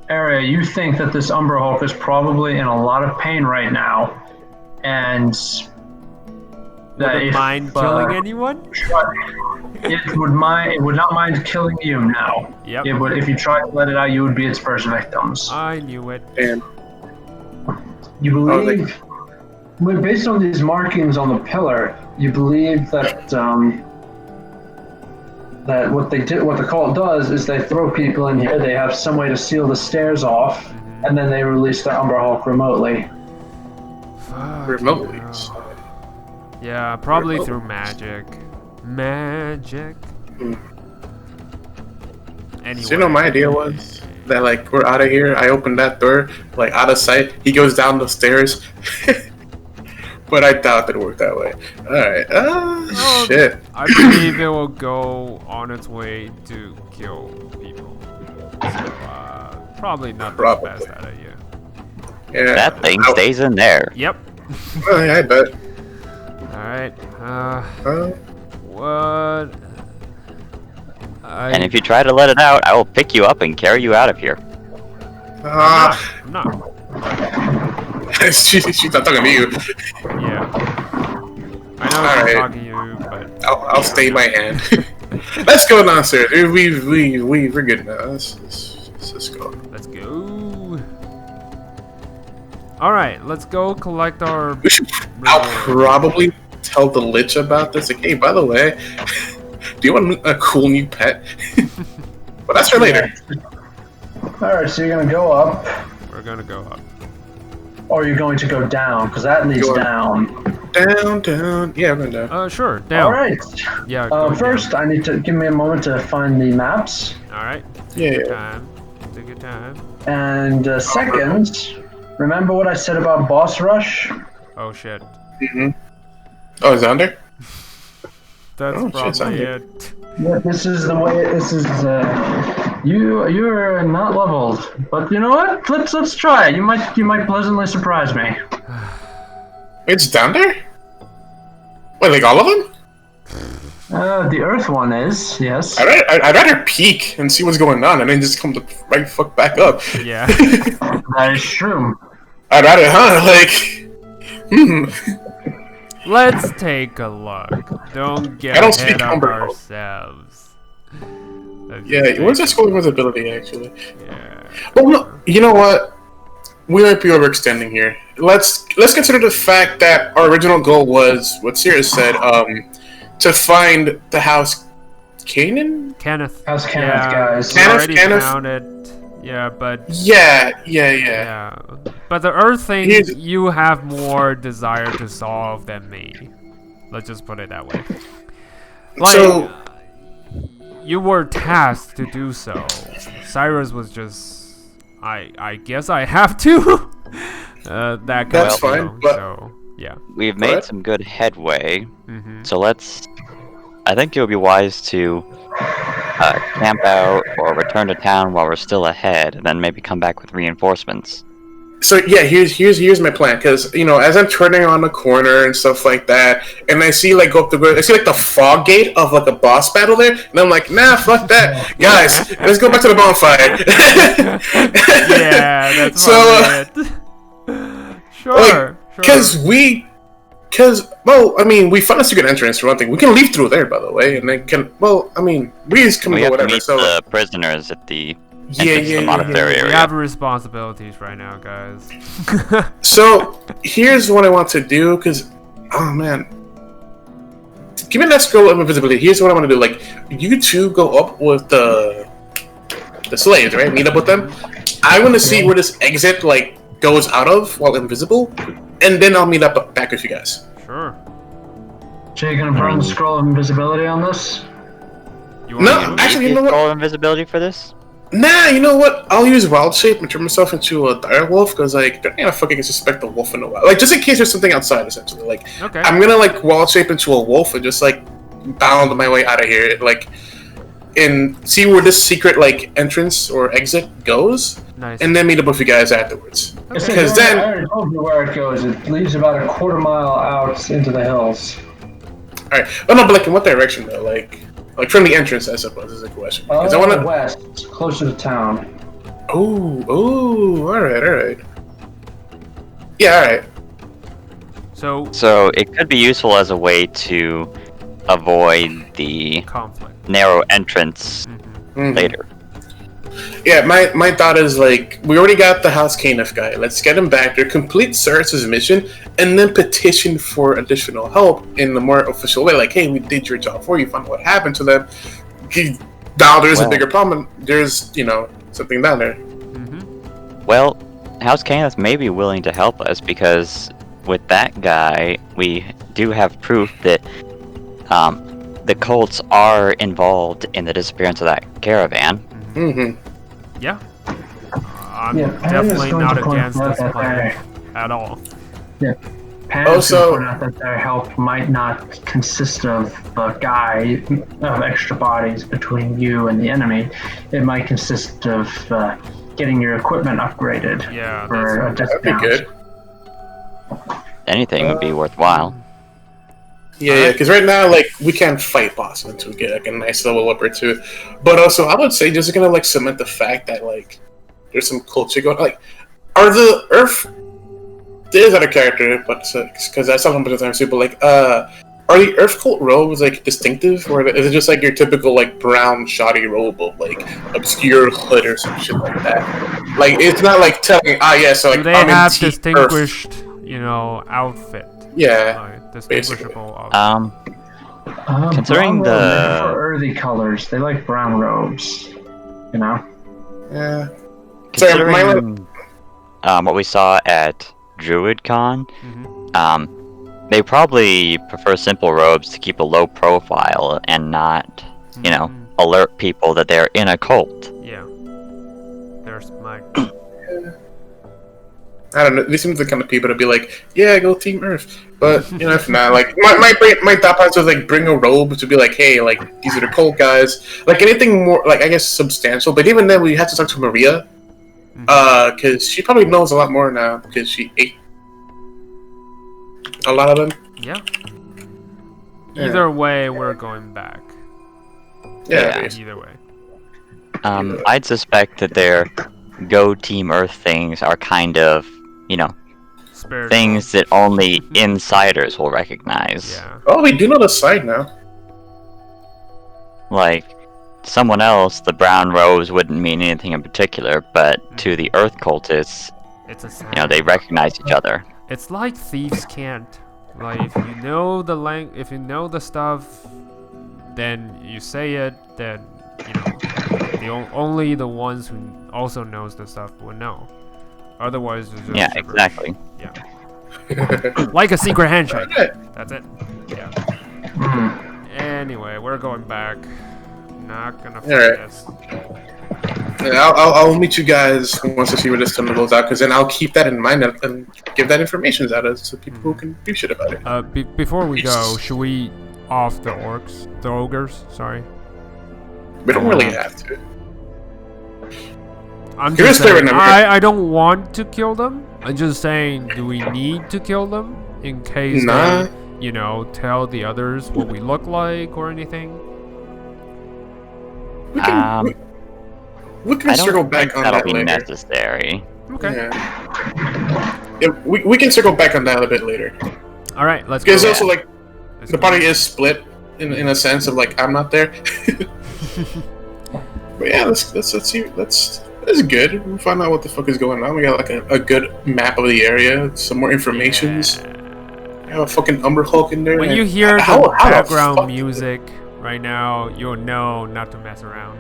Area, you think that this Umber Hulk is probably in a lot of pain right now, and that Would it mind killing anyone? It would not mind killing you now. Yep. It would, if you tried to let it out, you would be its first victims. I knew it. And You believe, based on these markings on the pillar, you believe that that what the cult does is they throw people in here. They have some way to seal the stairs off, and then they release the Umber Hulk remotely. remotely. Yeah, probably through magic. Magic. Anyway. So you know, my idea was that like we're out of here. I open that door, like out of sight. He goes down the stairs. But I doubt it worked that way. Alright. Shit. I believe it will go on its way to kill people. So, probably not the best idea. Yeah. That thing stays in there. Yep. Oh, yeah, I bet. Alright. What? And if you try to let it out, I will pick you up and carry you out of here. I'm not. She's not talking to you. Yeah. I know Alright. she's talking to you, but I'll stay my hand. Let's go downstairs. We're good now. Let's go. let's go. Alright, let's go collect our. I'll probably tell the Lich about this. Like, hey, by the way, do you want a cool new pet? But that's for later. Alright, so you're gonna go up, We're gonna go up. or you're going to go down, because that leads Go down. Down. Yeah, we're going down. Sure, down. Alright. Yeah, go First, down. I need to give me a moment to find the maps. Alright. Yeah. Take your time. Take your time. And second, remember what I said about boss rush? Oh shit. Oh, is it under? That's Oh, shit, probably sound it. Yeah, this is the way. This is you're not leveled, but you know what? Let's try it. You might pleasantly surprise me. It's down there? Wait, like all of them? The Earth one is, yes. I'd rather peek and see what's going on and then just come the right fuck back up. Yeah. That is true. I'd rather, Let's take a look. Don't get I don't ahead speak of Umber. ourselves. Let's Yeah, just where's take- that school invisibility, actually? Yeah. Well, no, you know what? We might be overextending here. Let's consider the fact that our original goal was, what Sirius said, to find the house Canaan? Kenneth. How's Kenneth, Yeah, guys? we already Kenneth. found it. Yeah, but Yeah. yeah. But the Earth thing, Here's- you have more desire to solve than me. Let's just put it that way. Like, So- you were tasked to do so. Cyrus was just, I guess I have to. That kind That's of fine, deal. but- So yeah. We've made What? some good headway, Mm-hmm. so I think it would be wise to camp out or return to town while we're still ahead, and then maybe come back with reinforcements. So yeah, here's my plan. Because as I'm turning on the corner and stuff like that, and I see like I see like the fog gate of like a boss battle there, and I'm like, nah, fuck that, guys. Let's go back to the bonfire. Yeah, that's So, probably it. Sure. Because we Because, well, I mean, we found a secret entrance for one thing. We can leave through there, by the way, and then we just come We or have to whatever. meet So the prisoners at the yeah, entrance to the monastery We area. have responsibilities right now, guys. So here's what I want to do, because, oh man, give me that scroll of invisibility. Here's what I want to do. Like, you two go up with the slaves, right? Meet up with them. I want to see where this exit like goes out of while invisible, and then I'll meet up back with you guys. Sure. So you're gonna burn the scroll of invisibility on this? You No, wanna- actually, you know Roll what? invisibility for this? Nah, you know what? I'll use wild shape and turn myself into a dire wolf because like they're not gonna fucking suspect a wolf in a while. Like just in case there's something outside, essentially. Like Okay. I'm gonna like wild shape into a wolf and just like bound my way out of here, like, and see where this secret like entrance or exit goes, Nice. and then meet up with you guys afterwards. It's Okay. Because I then, already told you where it goes. It leads about a quarter mile out into the hills. all right. Oh no, but like in what direction though? Like from the entrance, I suppose is the question. Because I want to. West, closer to town. Oh, all right. Yeah, all right. So it could be useful as a way to avoid the Conflict. narrow entrance Mhm. later. Yeah, my thought is like we already got the House Tharashk guy. Let's get him back there, complete Cyrus's mission, and then petition for additional help in the more official way. Like, hey, we did your job for you. Found out what happened to them. Now there's a bigger problem. There's something down there. Well, House Kenneth may be willing to help us because with that guy, we do have proof that the cults are involved in the disappearance of that caravan. Mm-hmm. Yeah. I'm Yeah, Pam is definitely going not to point against out this that plan at all. Pam Also- point out that their help might not consist of a guy of extra bodies between you and the enemy. It might consist of getting your equipment upgraded Yeah. for a That'd discount. be good. Anything would be worthwhile. Yeah, because right now, like, we can't fight bosses until we get like a nice level up or two. But also, I would say just gonna like cement the fact that like there's some culture going. Like, are the Earth? There's other character, but because I saw one bunch of times too. But like, are the Earth cult robes like distinctive, or is it just like your typical like brown shoddy robe of like obscure hood or some shit like that? Like, it's not like telling so like Do they I'm in have Team Earth. distinguished, outfit? Yeah. Like, distinguishable outfit. Considering brown robes, the- they prefer earthy colors, they like brown robes. You know. Yeah. Sorry, my Considering what we saw at DruidCon, they probably prefer simple robes to keep a low profile and not, alert people that they're in a cult. Yeah. There's my. I don't know. These seem the kind of people to be like, "Yeah, go Team Earth." But if not, like my thought process was like bring a robe to be like, "Hey, like these are the cult guys." Like anything more, like I guess substantial. But even then, we have to talk to Maria, because she probably knows a lot more now because she ate a lot of them. Yeah. Either way, we're going back. Yeah. Yeah. Either way. I'd suspect that their Go Team Earth things are kind of, Spiritual. things that only insiders will recognize. Yeah. Oh, we do know the side now. Like, someone else, the brown robes wouldn't mean anything in particular, but to the Earth cultists, It's a sign. they recognize each other. It's like thieves can't. Like if you know if you know the stuff, then you say it. Then only the ones who also knows the stuff will know. Otherwise, it's just Yeah, gibberish. exactly. Yeah. Like a secret handshake. Okay. That's it. Yeah. Anyway, we're going back. Not gonna fight Alright. this. Yeah, I'll meet you guys once I see where this tunnel goes out, because then I'll keep that in mind and give that information out to people who can do shit about it. Before we go, should we off the orcs? The ogres? Sorry. We don't really have to. I'm Here's just the saying, number. I don't want to kill them. I'm just saying, do we need to kill them in case Nah. they, tell the others what we look like or anything? We can, we can I circle don't back think on that'll that be later. necessary. Okay. Yeah. Yeah, we can circle back on that a bit later. All right, let's go. Because also like Let's the go. party is split in a sense of like I'm not there. But yeah, let's see. That's good. We'll find out what the fuck is going on. We got like a good map of the area, some more informations. Yeah. We have a fucking Umber Hulk in there. When and you hear how the the background fuck- music right now, you'll know not to mess around.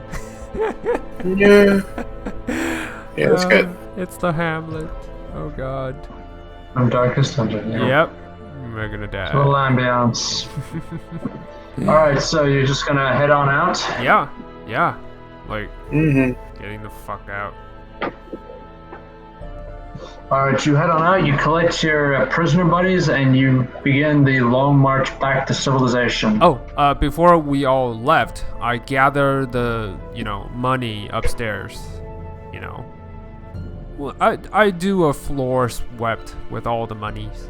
Yeah. Yeah, that's good. It's the Hamlet. Oh god. From Darkest Dungeon. Yeah. Yep. We're gonna die. Little ambiance. All right, so you're just gonna head on out. Yeah. Yeah. Like Mm-hmm. getting the fuck out. All right, you head on out. You collect your prisoner buddies, and you begin the long march back to civilization. Oh, before we all left, I gathered the, money upstairs. Well, I do a floor swept with all the monies.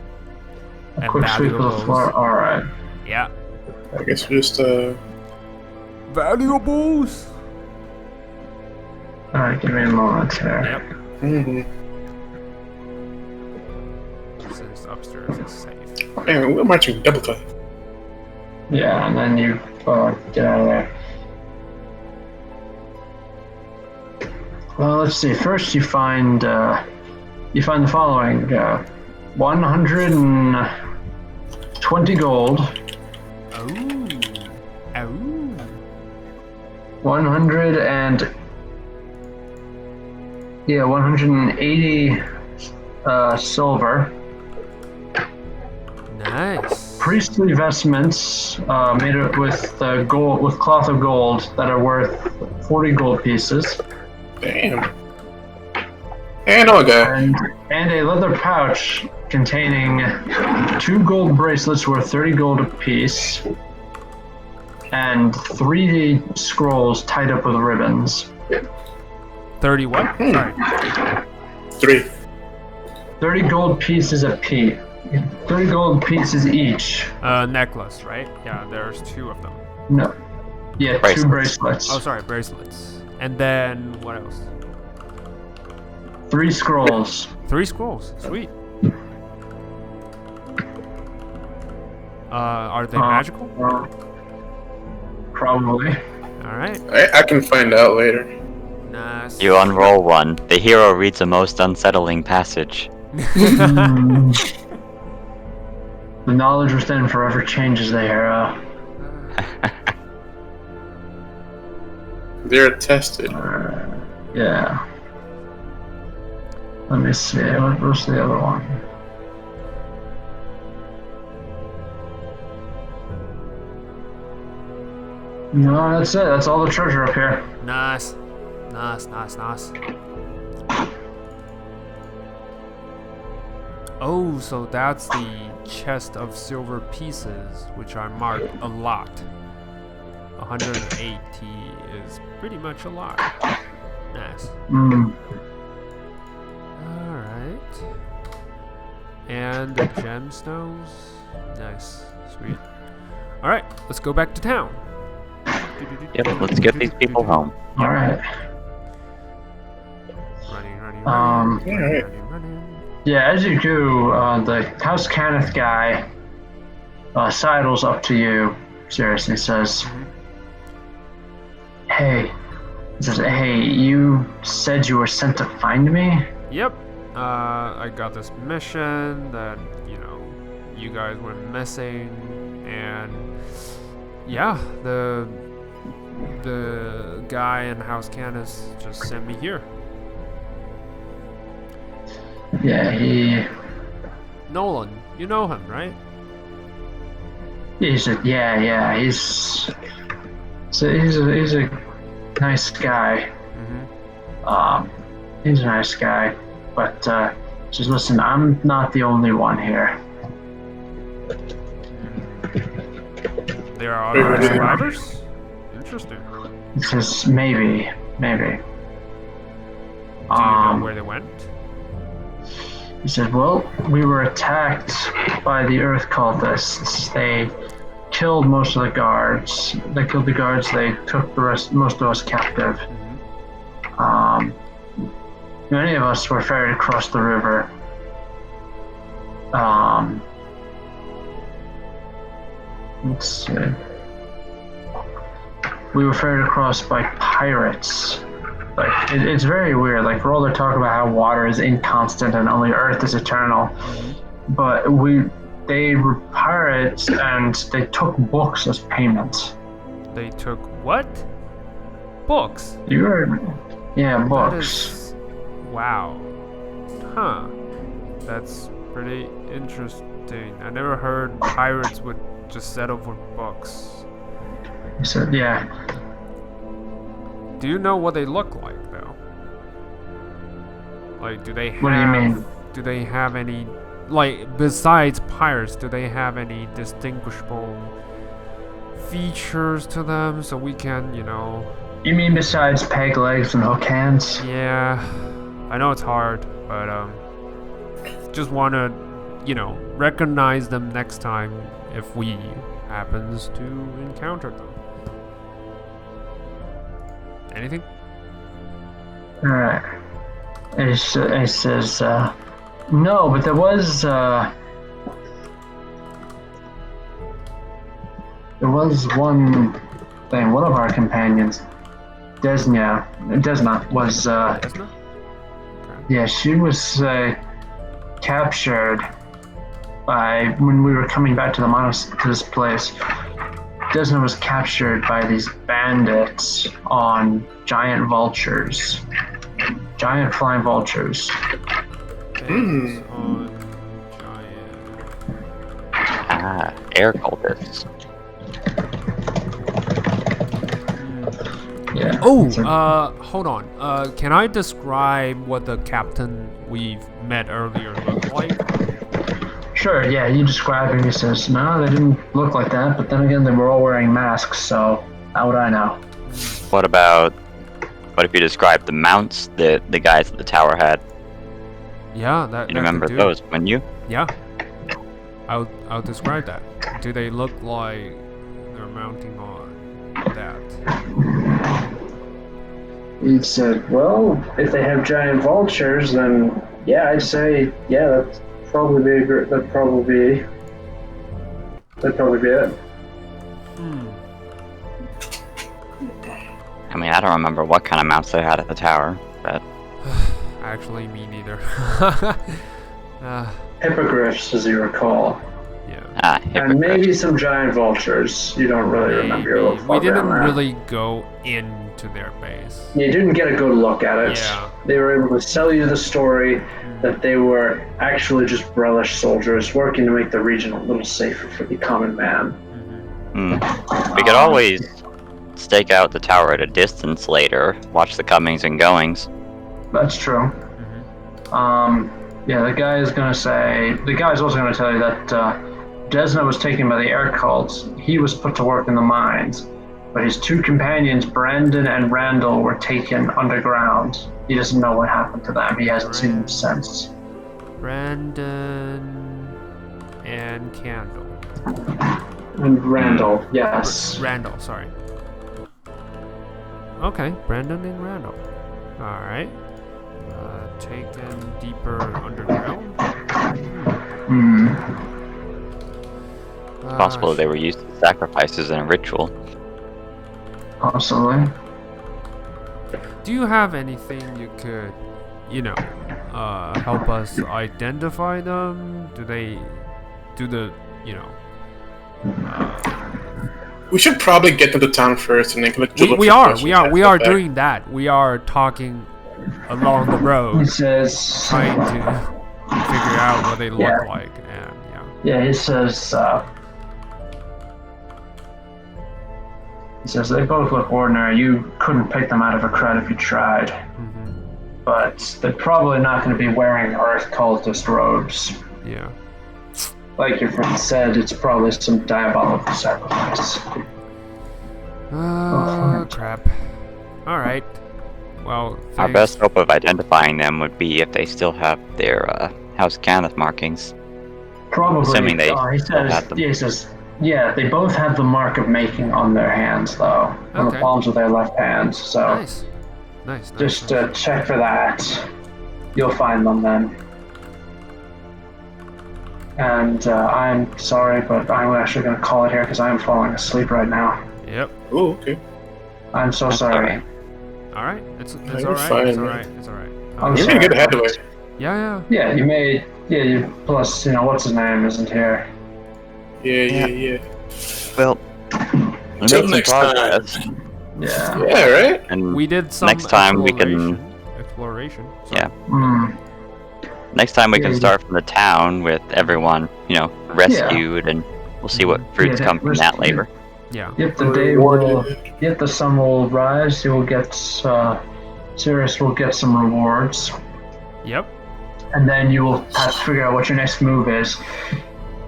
A quick sweep of the floor. All right. Yeah. I guess we just Valuables. All right, give me a moment here. Yep. Mm-hmm. Since upstairs is safe. Man, we're marching double time. Yeah, and then you get out of there. Well, let's see. First, you find the following: 120 gold, Oh. 180 silver. Nice. Priestly vestments made with gold, with cloth of gold, that are worth 40 gold pieces. Damn. And oh god. And a leather pouch containing 2 gold bracelets worth 30 gold apiece, and 3 scrolls tied up with ribbons. 30 what? Sorry. 3. 30 gold pieces apiece. 30 gold pieces each. Necklace, right? Yeah, there's 2 of them. No. Yeah, Bracelets. 2 bracelets. Oh, sorry, bracelets. And then what else? 3 scrolls. 3 scrolls. Sweet. Are they magical? Probably. All right. I can find out later. Nice. You unroll one. The hero reads a most unsettling passage. The knowledge within forever changes the hero. They're tested. Yeah. Let me see. What was the other one? No, that's it. That's all the treasure up here. Nice. Oh, so that's the chest of silver pieces, which are marked a lot. 180 is pretty much a lot. Nice. Alright. And the gemstones. Nice. Sweet. Alright, let's go back to town. Yep, let's get these people home. All right. Running. Alright. Yeah, as you do, the House Kenneth guy sidles up to you, seriously says, Hey, you said you were sent to find me? Yep. I got this mission that, you guys went missing, and yeah, the guy in House Canis just sent me here. Yeah, Nolan, you know him, right? he's a nice guy. He's a nice guy, but just listen, I'm not the only one here. There are other survivors? Interesting. He says, maybe. Do you know where they went? He said, well, we were attacked by the Earth cultists. They killed most of the guards. They killed the guards. They took most of us captive. Many of us were ferried across the river. Let's see. We were ferried across by pirates. Like it's very weird. Like we're all there talking about how water is inconstant and only Earth is eternal, but they were pirates and they took books as payment. They took what? Books. You heard? Yeah, That books. is... Wow. Huh. That's pretty interesting. I never heard pirates would just settle for books. He said, yeah. Do you know what they look like, though? Like, do they have... What do you mean? Do they have any... Like, besides pirates, do they have any distinguishable features to them so we can, you know... You mean besides peg legs and hook hands? Yeah, I know it's hard, but just want to, you know, recognize them next time if we happens to encounter them. Anything? Alright. It says, no, but there was one thing. One of our companions, Desna was, Desna? yeah, she was captured when we were coming back to to this place. Desna was captured by these bandits on giant vultures, giant flying vultures. Bandits on giant. Air cultists. Yeah. Oh, hold on. Can I describe what the captain we've met earlier looked like? Sure, yeah, you describe him. He says, no, they didn't look like that, but then again, they were all wearing masks, so how would I know? What if you describe the mounts that the guys at the tower had? Yeah, that. You remember those, wouldn't you? Yeah. I'll describe that. Do they look like they're mounting on that? He said, well, if they have giant vultures, then yeah, I'd say, yeah, that'd probably be it. I mean, I don't remember what kind of mounts they had at the tower, but... Actually, me neither. Hippogriffs, as you recall. Yeah. And maybe some giant vultures. You don't really remember your We didn't really go into their base. You didn't get a good look at it. Yeah. They were able to sell you the story that they were actually just Relish soldiers working to make the region a little safer for the common man. We could always stake out the tower at a distance later, watch the comings and goings. That's true. Yeah, the guy's also gonna tell you that Desna was taken by the air cults. He was put to work in the mines, but his two companions, Brandon and Randall, were taken underground. He doesn't know what happened to them. He hasn't seen them since. Brandon and Candle. And Randall, yes. Randall, sorry. Okay, Brandon and Randall. Alright. Taken deeper underground. It's possible they were used as sacrifices in a ritual. Possibly. Do you have anything you could, help us identify them? Do they do the, We should probably get them to town first, and then we are doing that. We are talking along the road. He says, trying to figure out what they look like, and yeah, he says they both look ordinary. You couldn't pick them out of a crowd if you tried. But they're probably not going to be wearing Earth cultist robes. Yeah. Like your friend said, it's probably some diabolical sacrifice. Crap. Alright. Well, thanks. Our best hope of identifying them would be if they still have their House Tharashk markings. Probably. Assuming they he says, yeah, they both have the mark of making on their hands, though. On the palms of their left hands, so... Nice. Just check for that. You'll find them then. And I'm sorry, but I'm actually going to call it here because I am falling asleep right now. Yep. Oh, okay. I'm so That's sorry. alright. All right. It's you're all right. fine, It's all man. right. It's all right. I'm You're sorry. gonna get ahead of it. Yeah. Yeah, you made. Yeah, you plus, what's his name isn't here. Yeah. Well, we Till made some next time. progress, Yeah. Yeah, right? and We did some next time we can, exploration. So, yeah. Mm. Next time we Yeah, can you- start from the town with everyone, rescued, and we'll see what fruits Yeah, come from that labor. Yeah. Yep, the day will. Yep, the sun will rise. You will get. Sirius will get some rewards, Yep. and then you will have to figure out what your next move is.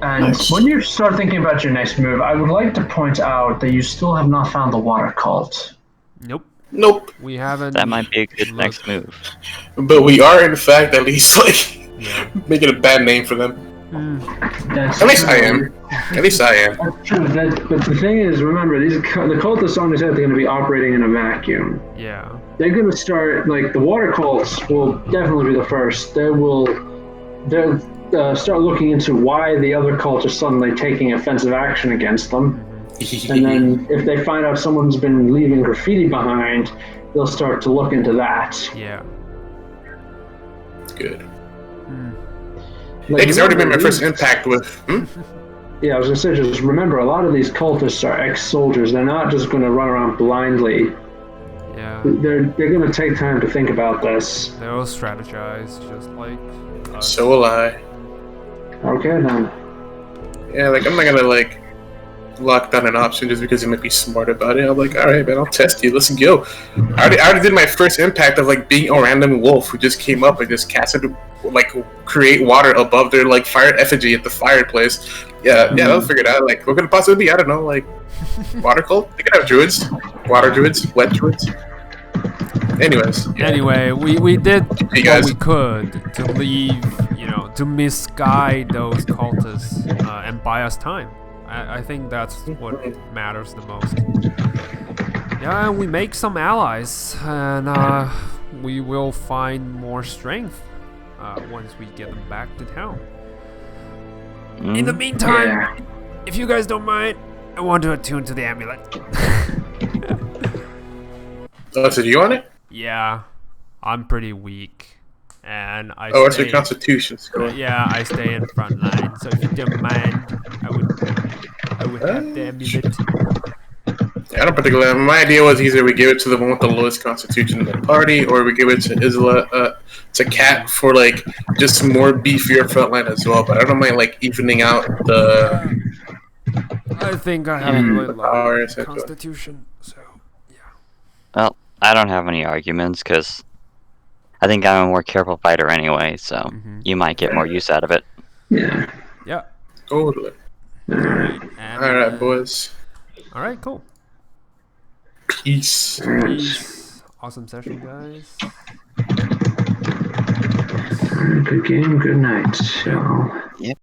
And Nice. when you start thinking about your next move, I would like to point out that you still have not found the water cult. Nope. We haven't. That might be a good looked. next move. But we are, in fact, at least like Yeah. making a bad name for them. That's At least true. I am. At least I am. That's true. But the thing is, remember, the cultists only said they're going to be operating in a vacuum. Yeah. They're going to start, like, the water cults will definitely be the first. They'll start looking into why the other cults are suddenly taking offensive action against them. And then if they find out someone's been leaving graffiti behind, they'll start to look into that. Yeah. Good. Like, It's already been my remember, first these- impact with. Yeah, I was going to say, just remember, a lot of these cultists are ex-soldiers. They're not just going to run around blindly. Yeah. They're going to take time to think about this. They'll strategize just like us. So will I. Okay, then. Yeah, like I'm not gonna like lock down an option just because it might be smart about it. I'm like, all right, man, I'll test you. Let's go. I already did my first impact of like being a random wolf who just came up and just casted like create water above their like fire effigy at the fireplace. Yeah, that'll figure it out. Like, what could it possibly be? I don't know, like water cult. They could have druids, water druids, wet druids. Anyways, Anyway, we did Hey, what guys. we could to leave, to misguide those cultists and buy us time. I think that's what matters the most. Yeah, and we make some allies, and we will find more strength once we get them back to town. In the meantime, Yeah. if you guys don't mind, I want to attune to the amulet. Oh, so do you want it? Yeah, I'm pretty weak, and I. Oh, it's stay, your constitution score. Yeah, I stay in front line. So if you don't mind, I would have the amulet. Yeah, I don't particularly. My idea was either we give it to the one with the lowest constitution in the party, or we give it to Isla, to Cat for like just more beefier frontline as well. But I don't mind like evening out the. I think I have a really power, low essentially. constitution, so yeah. Well, I don't have any arguments because I think I'm a more careful fighter anyway, so you might get more use out of it. Yeah. Yeah. Totally. And, All right, boys. All right, cool. Peace. Peace. Awesome session, guys. Good game, good night. So. Yep.